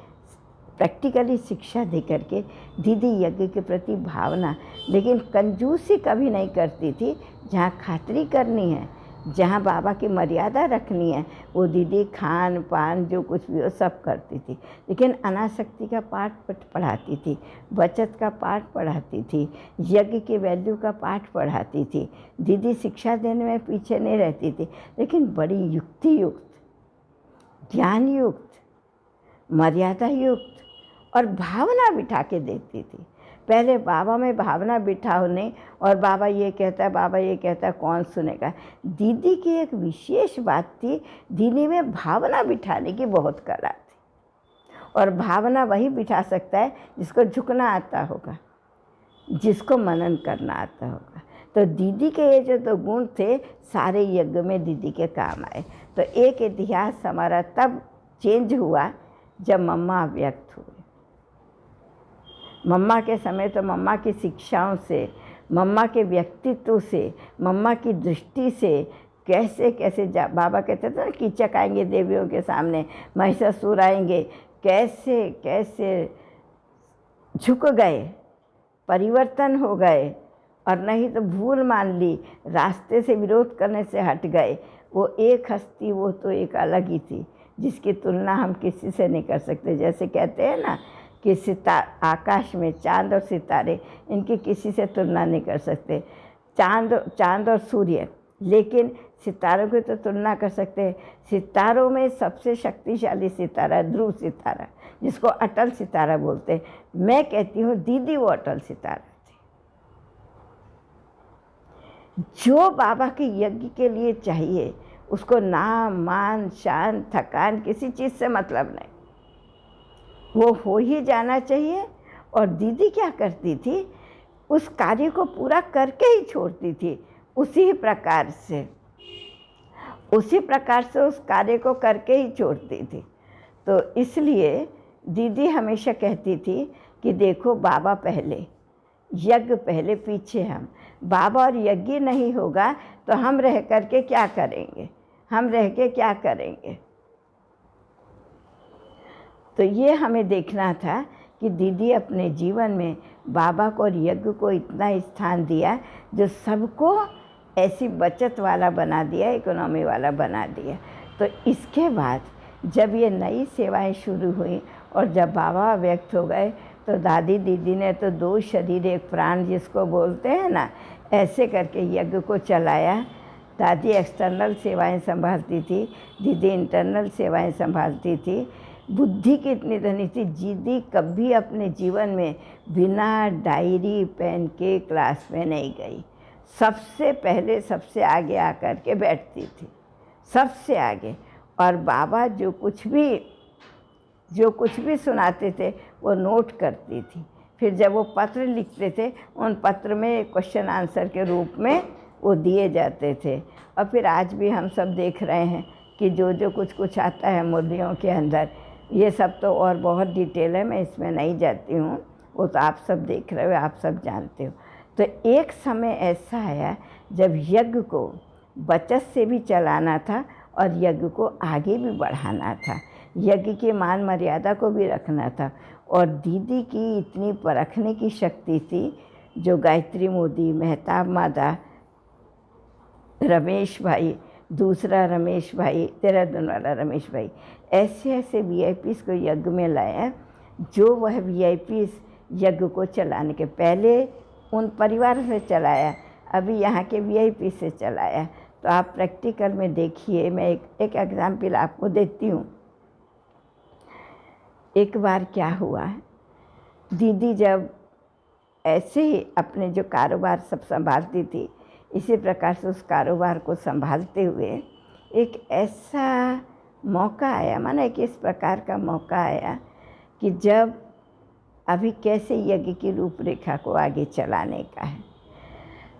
प्रैक्टिकली शिक्षा दे करके दीदी यज्ञ के प्रति भावना, लेकिन कंजूसी कभी नहीं करती थी। जहाँ खातिरी करनी है, जहाँ बाबा की मर्यादा रखनी है, वो दीदी खान पान जो कुछ भी हो सब करती थी। लेकिन अनासक्ति का पाठ पढ़ाती थी, बचत का पाठ पढ़ाती थी, यज्ञ की वैल्यू का पाठ पढ़ाती थी। दीदी शिक्षा देने में पीछे नहीं रहती थी, लेकिन बड़ी युक्ति युक्त, ज्ञान युक्त, मर्यादा युक्त और भावना बिठा के देती थी। पहले बाबा में भावना बिठाने, और बाबा ये कहता है, बाबा ये कहता है, कौन सुनेगा। दीदी की एक विशेष बात थी, दीदी में भावना बिठाने की बहुत कला थी। और भावना वही बिठा सकता है जिसको झुकना आता होगा, जिसको मनन करना आता होगा। तो दीदी के ये जो दो गुण थे, सारे यज्ञ में दीदी के काम आए। तो एक इतिहास हमारा तब चेंज हुआ जब मम्मा अव्यक्त हुए। मम्मा के समय तो मम्मा की शिक्षाओं से, मम्मा के व्यक्तित्व से, मम्मा की दृष्टि से कैसे कैसे बाबा कहते थे ना, कीचक आएंगे देवियों के सामने, महिषासुर आएंगे, कैसे कैसे झुक गए, परिवर्तन हो गए, और नहीं तो भूल मान ली, रास्ते से विरोध करने से हट गए। वो एक हस्ती, वो तो एक अलग ही थी, जिसकी तुलना हम किसी से नहीं कर सकते। जैसे कहते हैं ना कि आकाश में चांद और सितारे, इनकी किसी से तुलना नहीं कर सकते। चांद और सूर्य, लेकिन सितारों की तो तुलना कर सकते हैं। सितारों में सबसे शक्तिशाली सितारा ध्रुव सितारा, जिसको अटल सितारा बोलते हैं। मैं कहती हूँ दीदी वो अटल सितारा थी। जो बाबा के यज्ञ के लिए चाहिए, उसको नाम मान शान थकान किसी चीज़ से मतलब नहीं, वो हो ही जाना चाहिए। और दीदी क्या करती थी, उस कार्य को पूरा करके ही छोड़ती थी, उसी प्रकार से उस कार्य को करके ही छोड़ती थी। तो इसलिए दीदी हमेशा कहती थी कि देखो, बाबा पहले, यज्ञ पहले, पीछे हम। बाबा और यज्ञ नहीं होगा तो हम रह करके क्या करेंगे, हम रह के क्या करेंगे। तो ये हमें देखना था कि दीदी अपने जीवन में बाबा को और यज्ञ को इतना स्थान दिया, जो सबको ऐसी बचत वाला बना दिया, इकोनॉमी वाला बना दिया। तो इसके बाद जब ये नई सेवाएं शुरू हुई और जब बाबा व्यक्त हो गए, तो दादी दीदी ने तो 2 शरीर 1 प्राण जिसको बोलते हैं ना, ऐसे करके यज्ञ को चलाया। दादी एक्सटर्नल सेवाएं संभालती थी, दीदी इंटरनल सेवाएं संभालती थी। बुद्धि की इतनी धनी थी, दीदी कभी अपने जीवन में बिना डायरी पेन के क्लास में नहीं गई। सबसे पहले सबसे आगे आकर के बैठती थी, सबसे आगे। और बाबा जो कुछ भी सुनाते थे वो नोट करती थी। फिर जब वो पत्र लिखते थे, उन पत्र में क्वेश्चन आंसर के रूप में वो दिए जाते थे। और फिर आज भी हम सब देख रहे हैं कि जो कुछ आता है मुरलियों के अंदर, ये सब तो और बहुत डिटेल है, मैं इसमें नहीं जाती हूँ, वो तो आप सब देख रहे हो, आप सब जानते हो। तो एक समय ऐसा आया जब यज्ञ को बचत से भी चलाना था और यज्ञ को आगे भी बढ़ाना था, यज्ञ की मान मर्यादा को भी रखना था। और दीदी की इतनी परखने की शक्ति थी, जो गायत्री मोदी, मेहताब मादा, रमेश भाई, दूसरा रमेश भाई, देहरादून वाला रमेश भाई, ऐसे ऐसे वीआईपीज़ को यज्ञ में लाया, जो वह वीआईपीज़ यज्ञ को चलाने के पहले उन परिवार से चलाया, अभी यहाँ के वीआईपी से चलाया। तो आप प्रैक्टिकल में देखिए, मैं एक एग्जाम्पल आपको देती हूँ। एक बार क्या हुआ, दीदी जब ऐसे ही अपने जो कारोबार सब संभालती थी, इसी प्रकार से उस कारोबार को संभालते हुए एक ऐसा मौका आया, माना कि इस प्रकार का मौका आया कि जब अभी कैसे यज्ञ की रूपरेखा को आगे चलाने का है,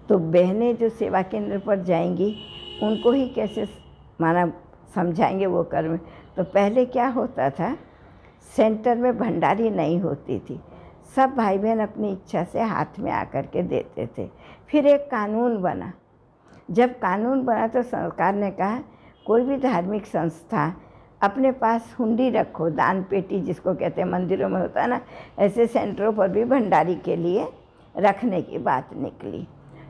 तो बहनें जो सेवा केंद्र पर जाएंगी उनको ही कैसे माना समझाएंगे वो कर्म। तो पहले क्या होता था, सेंटर में भंडारी नहीं होती थी, सब भाई बहन अपनी इच्छा से हाथ में आकर के देते थे। फिर एक कानून बना, जब कानून बना तो सरकार ने कहा कोई भी धार्मिक संस्था अपने पास हुंडी रखो, दान पेटी जिसको कहते हैं, मंदिरों में होता है ना, ऐसे सेंटरों पर भी भंडारी के लिए रखने की बात निकली।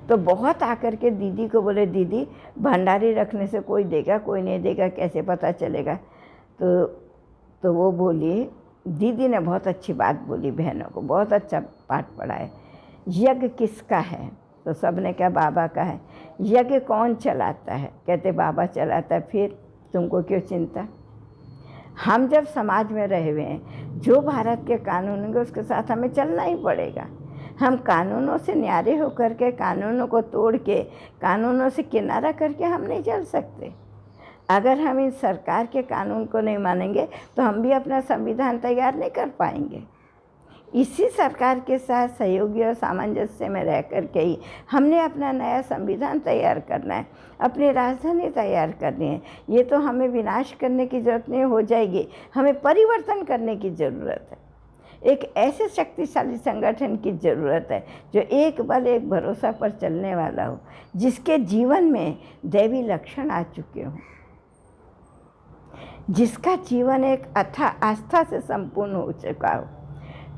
तो बहुत आकर के दीदी को बोले, दीदी भंडारी रखने से कोई देगा, कोई नहीं देगा, कैसे पता चलेगा। तो वो बोली, दीदी ने बहुत अच्छी बात बोली, बहनों को बहुत अच्छा पाठ पढ़ाए। यज्ञ किसका है? तो सब ने कहा बाबा का है। यज्ञ कौन चलाता है? कहते बाबा चलाता है। फिर तुमको क्यों चिंता? हम जब समाज में रहे हुए हैं, जो भारत के कानून होंगे उसके साथ हमें चलना ही पड़ेगा। हम कानूनों से न्यारे होकर के, कानूनों को तोड़ के, कानूनों से किनारा करके हम नहीं चल सकते। अगर हम इन सरकार के कानून को नहीं मानेंगे तो हम भी अपना संविधान तैयार नहीं कर पाएंगे। इसी सरकार के साथ सहयोगी और सामंजस्य में रह कर के ही हमने अपना नया संविधान तैयार करना है, अपनी राजधानी तैयार करनी है। ये तो हमें विनाश करने की ज़रूरत नहीं, हो जाएगी, हमें परिवर्तन करने की ज़रूरत है। एक ऐसे शक्तिशाली संगठन की ज़रूरत है जो एक बल एक भरोसा पर चलने वाला हो, जिसके जीवन में दैवी लक्षण आ चुके हों, जिसका जीवन एक अथाह आस्था से संपूर्ण हो चुका हो।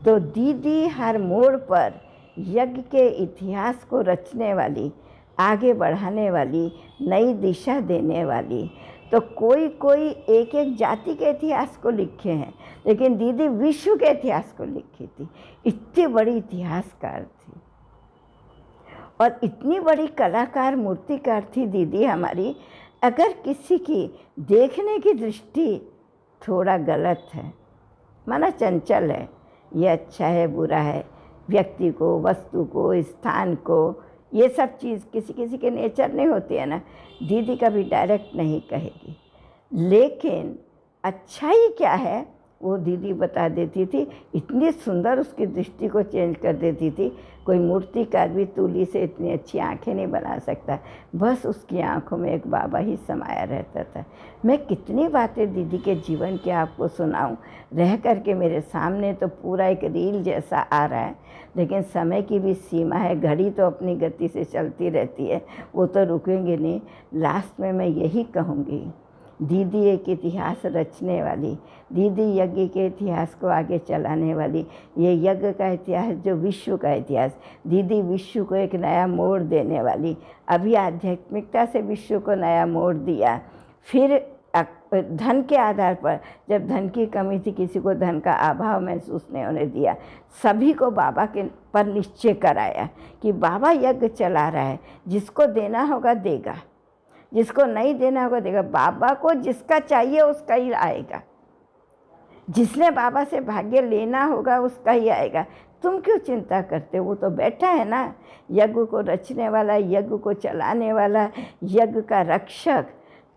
तो दीदी हर मोड़ पर यज्ञ के इतिहास को रचने वाली, आगे बढ़ाने वाली, नई दिशा देने वाली। तो कोई एक एक जाति के इतिहास को लिखे हैं, लेकिन दीदी विश्व के इतिहास को लिखी थी। इतनी बड़ी इतिहासकार थी और इतनी बड़ी कलाकार, मूर्तिकार थी दीदी हमारी। अगर किसी की देखने की दृष्टि थोड़ा गलत है, माना चंचल है, ये अच्छा है बुरा है, व्यक्ति को, वस्तु को, स्थान को, ये सब चीज़ किसी किसी के नेचर नहीं होती है ना, दीदी कभी डायरेक्ट नहीं कहेगी। लेकिन अच्छाई क्या है वो दीदी बता देती थी। इतनी सुंदर उसकी दृष्टि को चेंज कर देती थी। कोई मूर्तिकार भी तूली से इतनी अच्छी आंखें नहीं बना सकता, बस उसकी आंखों में एक बाबा ही समाया रहता था। मैं कितनी बातें दीदी के जीवन की आपको सुनाऊं, रह कर के मेरे सामने तो पूरा एक रील जैसा आ रहा है, लेकिन समय की भी सीमा है। घड़ी तो अपनी गति से चलती रहती है, वो तो रुकेंगे नहीं। लास्ट में मैं यही कहूँगी, दीदी एक इतिहास रचने वाली, दीदी यज्ञ के इतिहास को आगे चलाने वाली। ये यज्ञ का इतिहास जो विश्व का इतिहास, दीदी विश्व को एक नया मोड़ देने वाली। अभी आध्यात्मिकता से विश्व को नया मोड़ दिया। फिर धन के आधार पर, जब धन की कमी थी, किसी को धन का अभाव महसूस नहीं होने दिया, सभी को बाबा के पर निश्चय कराया कि बाबा यज्ञ चला रहा है, जिसको देना होगा देगा, जिसको नहीं देना होगा देगा। बाबा को जिसका चाहिए उसका ही आएगा, जिसने बाबा से भाग्य लेना होगा उसका ही आएगा। तुम क्यों चिंता करते हो? वो तो बैठा है ना, यज्ञ को रचने वाला, यज्ञ को चलाने वाला, यज्ञ का रक्षक।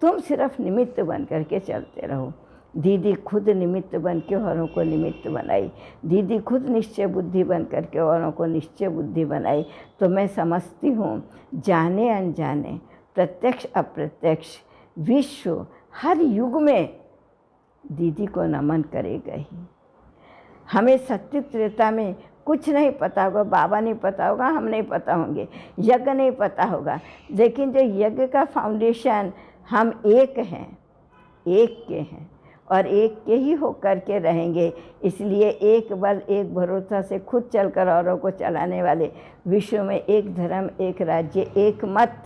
तुम सिर्फ निमित्त बन करके चलते रहो। दीदी खुद निमित्त बन के औरों को निमित्त बनाई, दीदी खुद निश्चय बुद्धि बन करके औरों को निश्चय बुद्धि बनाई। तो मैं समझती हूँ जाने अनजाने, प्रत्यक्ष अप्रत्यक्ष, विश्व हर युग में दीदी को नमन करेगा ही। हमें सत्य त्रेता में कुछ नहीं पता होगा, बाबा नहीं पता होगा, हम नहीं पता होंगे, यज्ञ नहीं पता होगा, लेकिन जो यज्ञ का फाउंडेशन, हम एक हैं, एक के हैं और एक के ही होकर के रहेंगे। इसलिए एक बल एक भरोसा से खुद चलकर औरों को चलाने वाले, विश्व में एक धर्म, एक राज्य, एक मत,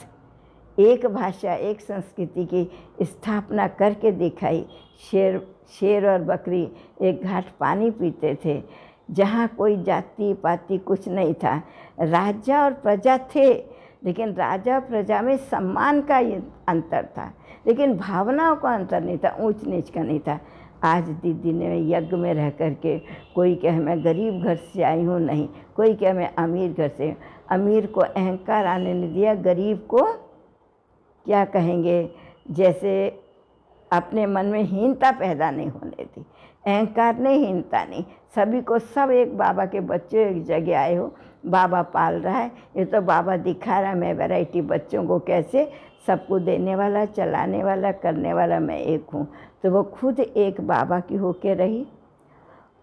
एक भाषा, एक संस्कृति की स्थापना करके दिखाई। शेर और बकरी एक घाट पानी पीते थे, जहाँ कोई जाति पाति कुछ नहीं था। राजा और प्रजा थे, लेकिन राजा और प्रजा में सम्मान का अंतर था, लेकिन भावनाओं का अंतर नहीं था, ऊंच नीच का नहीं था। आज दीदी ने यज्ञ में रह करके, कोई कहे मैं गरीब घर से आई हूँ, नहीं, कोई कहे मैं अमीर घर से। अमीर को अहंकार आने नहीं दिया, गरीब को क्या कहेंगे, जैसे अपने मन में हीनता पैदा नहीं होने दी। अहंकार नहीं, हीनता नहीं, सभी को सब एक बाबा के बच्चे एक जगह आए हो, बाबा पाल रहा है। ये तो बाबा दिखा रहा है मैं वैरायटी बच्चों को कैसे सबको देने वाला, चलाने वाला, करने वाला मैं एक हूँ। तो वो खुद एक बाबा की होके रही,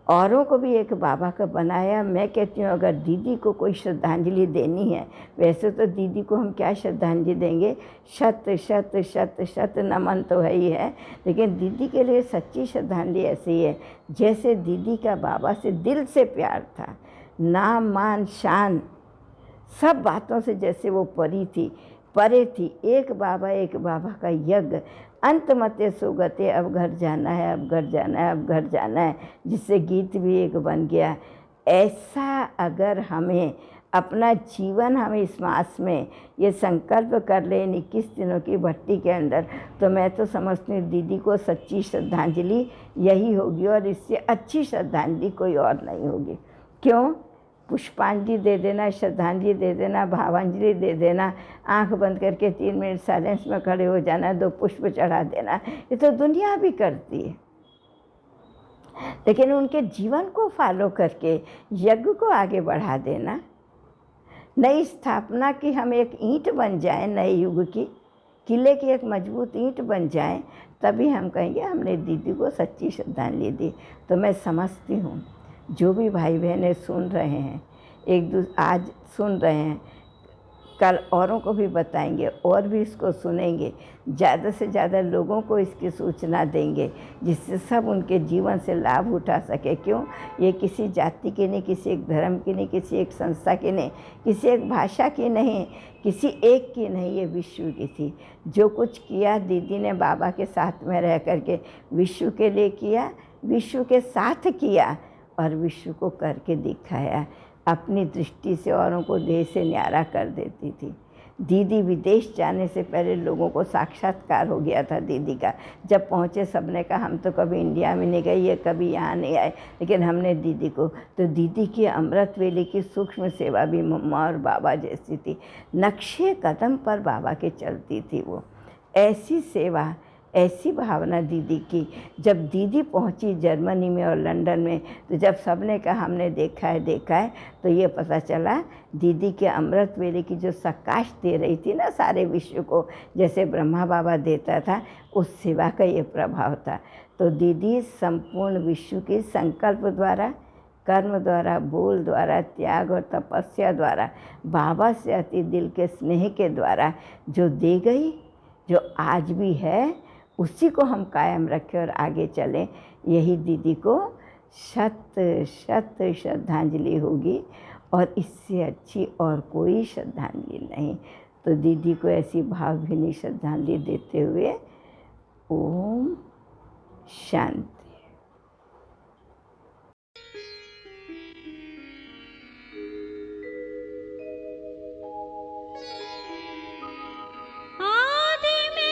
औरों को भी एक बाबा का बनाया। मैं कहती हूँ अगर दीदी को कोई श्रद्धांजलि देनी है, वैसे तो दीदी को हम क्या श्रद्धांजलि देंगे, शत शत शत शत नमन तो है ही है, लेकिन दीदी के लिए सच्ची श्रद्धांजलि ऐसी है जैसे दीदी का बाबा से दिल से प्यार था। नाम मान शान सब बातों से जैसे वो परे थी। एक बाबा का यज्ञ, अंत मते सुगते, अब घर जाना है, अब घर जाना है, अब घर जाना है, जिससे गीत भी एक बन गया। ऐसा अगर हमें अपना जीवन, हम इस मास में ये संकल्प कर ले 21 दिनों की भट्टी के अंदर, तो मैं तो समझती हूँ दीदी को सच्ची श्रद्धांजलि यही होगी, और इससे अच्छी श्रद्धांजलि कोई और नहीं होगी। क्यों? पुष्पांजलि दे देना, श्रद्धांजलि दे देना, भावांजलि दे देना, आंख बंद करके 3 मिनट साइलेंस में खड़े हो जाना, 2 पुष्प चढ़ा देना, ये तो दुनिया भी करती है। लेकिन उनके जीवन को फॉलो करके यज्ञ को आगे बढ़ा देना, नई स्थापना की हम एक ईंट बन जाए, नए युग की किले की एक मजबूत ईंट बन जाए, तभी हम कहेंगे हमने दीदी को सच्ची श्रद्धांजलि दी। तो मैं समझती हूँ जो भी भाई बहनें सुन रहे हैं, आज सुन रहे हैं, कल औरों को भी बताएंगे और भी इसको सुनेंगे, ज़्यादा से ज़्यादा लोगों को इसकी सूचना देंगे, जिससे सब उनके जीवन से लाभ उठा सके। क्यों? ये किसी जाति की नहीं, किसी एक धर्म की नहीं, किसी एक संस्था की नहीं, किसी एक भाषा की नहीं, किसी एक की नहीं, ये विश्व की थी। जो कुछ किया दीदी ने बाबा के साथ में रह करके विश्व के लिए किया, विश्व के साथ किया और विश्व को करके दिखाया। अपनी दृष्टि से औरों को देह से न्यारा कर देती थी। दीदी विदेश जाने से पहले लोगों को साक्षात्कार हो गया था दीदी का। जब पहुँचे सबने कहा हम तो कभी इंडिया में नहीं गए, ये कभी यहाँ नहीं आए, लेकिन हमने दीदी को, तो दीदी की अमृत वेले की सूक्ष्म सेवा भी मम्मा और बाबा जैसी थी। नक्शे कदम पर बाबा के चलती थी वो। ऐसी सेवा, ऐसी भावना दीदी की। जब दीदी पहुंची जर्मनी में और लंदन में, तो जब सबने कहा हमने देखा है, तो ये पता चला दीदी के अमृत वेले की जो प्रकाश दे रही थी ना सारे विश्व को, जैसे ब्रह्मा बाबा देता था, उस सेवा का ये प्रभाव था। तो दीदी संपूर्ण विश्व की संकल्प द्वारा, कर्म द्वारा, बोल द्वारा, त्याग और तपस्या द्वारा, बाबा से अति दिल के स्नेह के द्वारा जो दे गई, जो आज भी है, उसी को हम कायम रखें और आगे चलें। यही दीदी को शत शत श्रद्धांजलि होगी, और इससे अच्छी और कोई श्रद्धांजलि नहीं। तो दीदी को ऐसी भावभीनी श्रद्धांजलि देते हुए ओम शांति। आदि में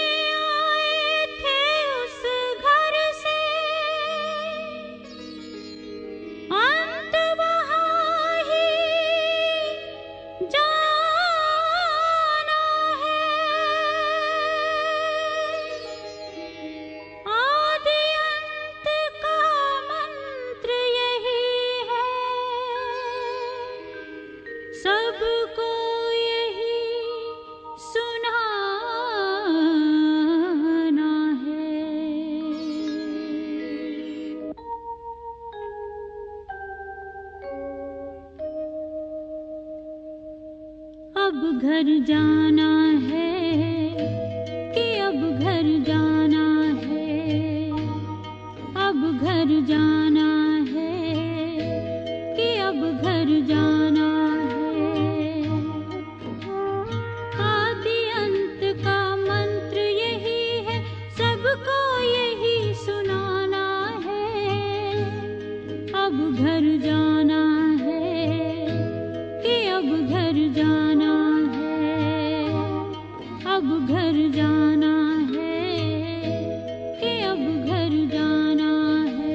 अब घर जाना है कि अब घर जाना है, अब घर जाना है कि अब घर जाना है। आदि अंत का मंत्र यही है, सबको यही सुनाना है। अब घर जाना है कि अब घर जाना है, अब घर जाना है कि अब घर जाना है।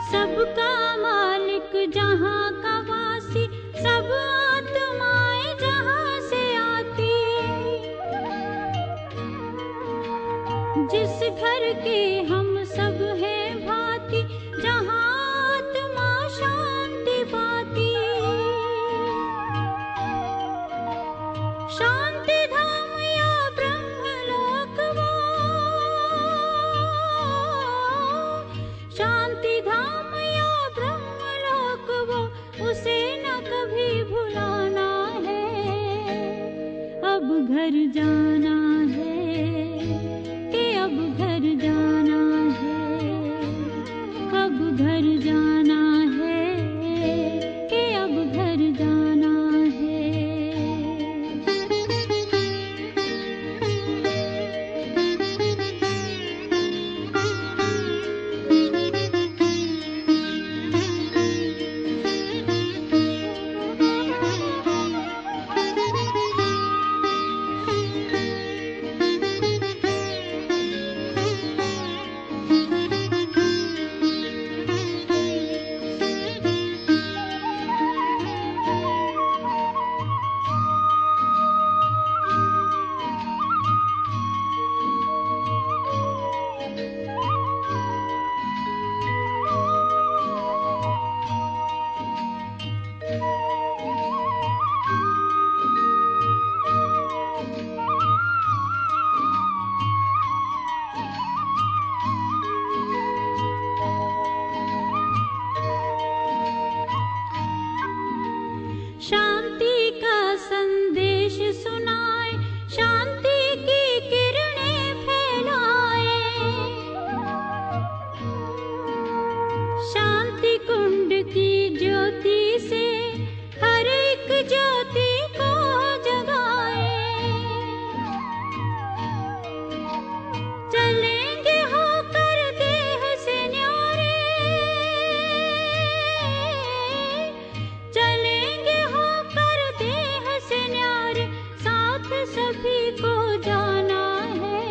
सबका मालिक जहाँ का वासी, सब आत्माएं जहाँ से आती। जिस घर के हम सब हैं भांति, जहाँ आत्मा शांति पाती। शांति धाम या ब्रह्मलोक वो, शांति धाम या ब्रह्मलोक वो, उसे न कभी भुलाना है। अब घर जाना है कि अब घर जाना है, अब घर जाना है कि अब घर जाना है। शांति का संदेश सुनाए, शांति की किरणें फैलाए। शांति कुंड की ज्योति से हर एक ज्योति को जगाए। चलेंगे होकर देह से न्यारे, चलेंगे होकर देह से न्यारे, साथ सभी को जाना है।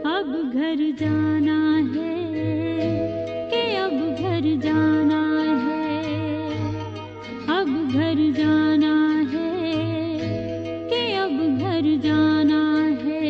अब घर जाना है कि अब घर जाना है, अब घर जाना है कि अब घर जाना है।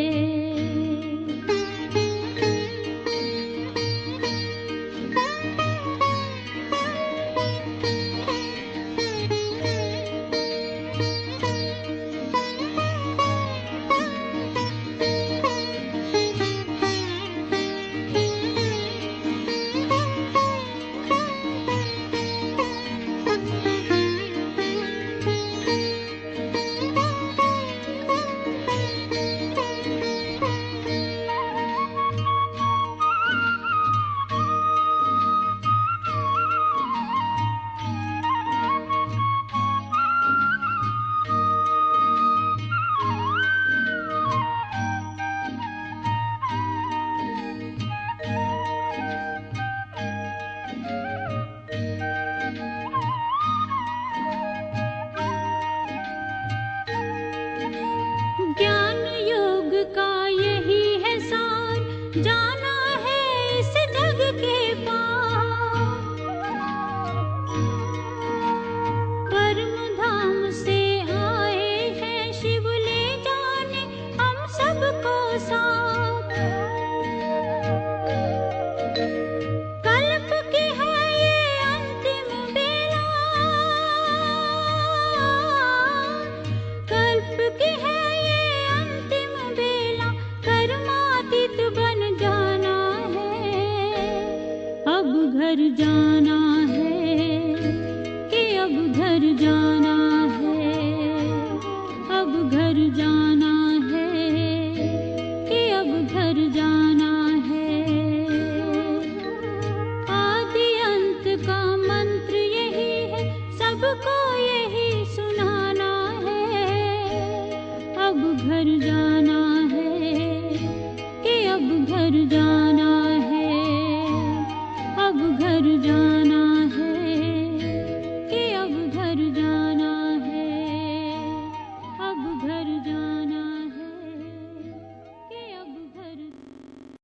घर जाना है, कि अब घर जाना है, अब घर जाना है, कि अब घर जाना है। आदि अंत का मंत्र यही है, सबको यही सुनाना है। अब घर जाना है, कि अब घर जाना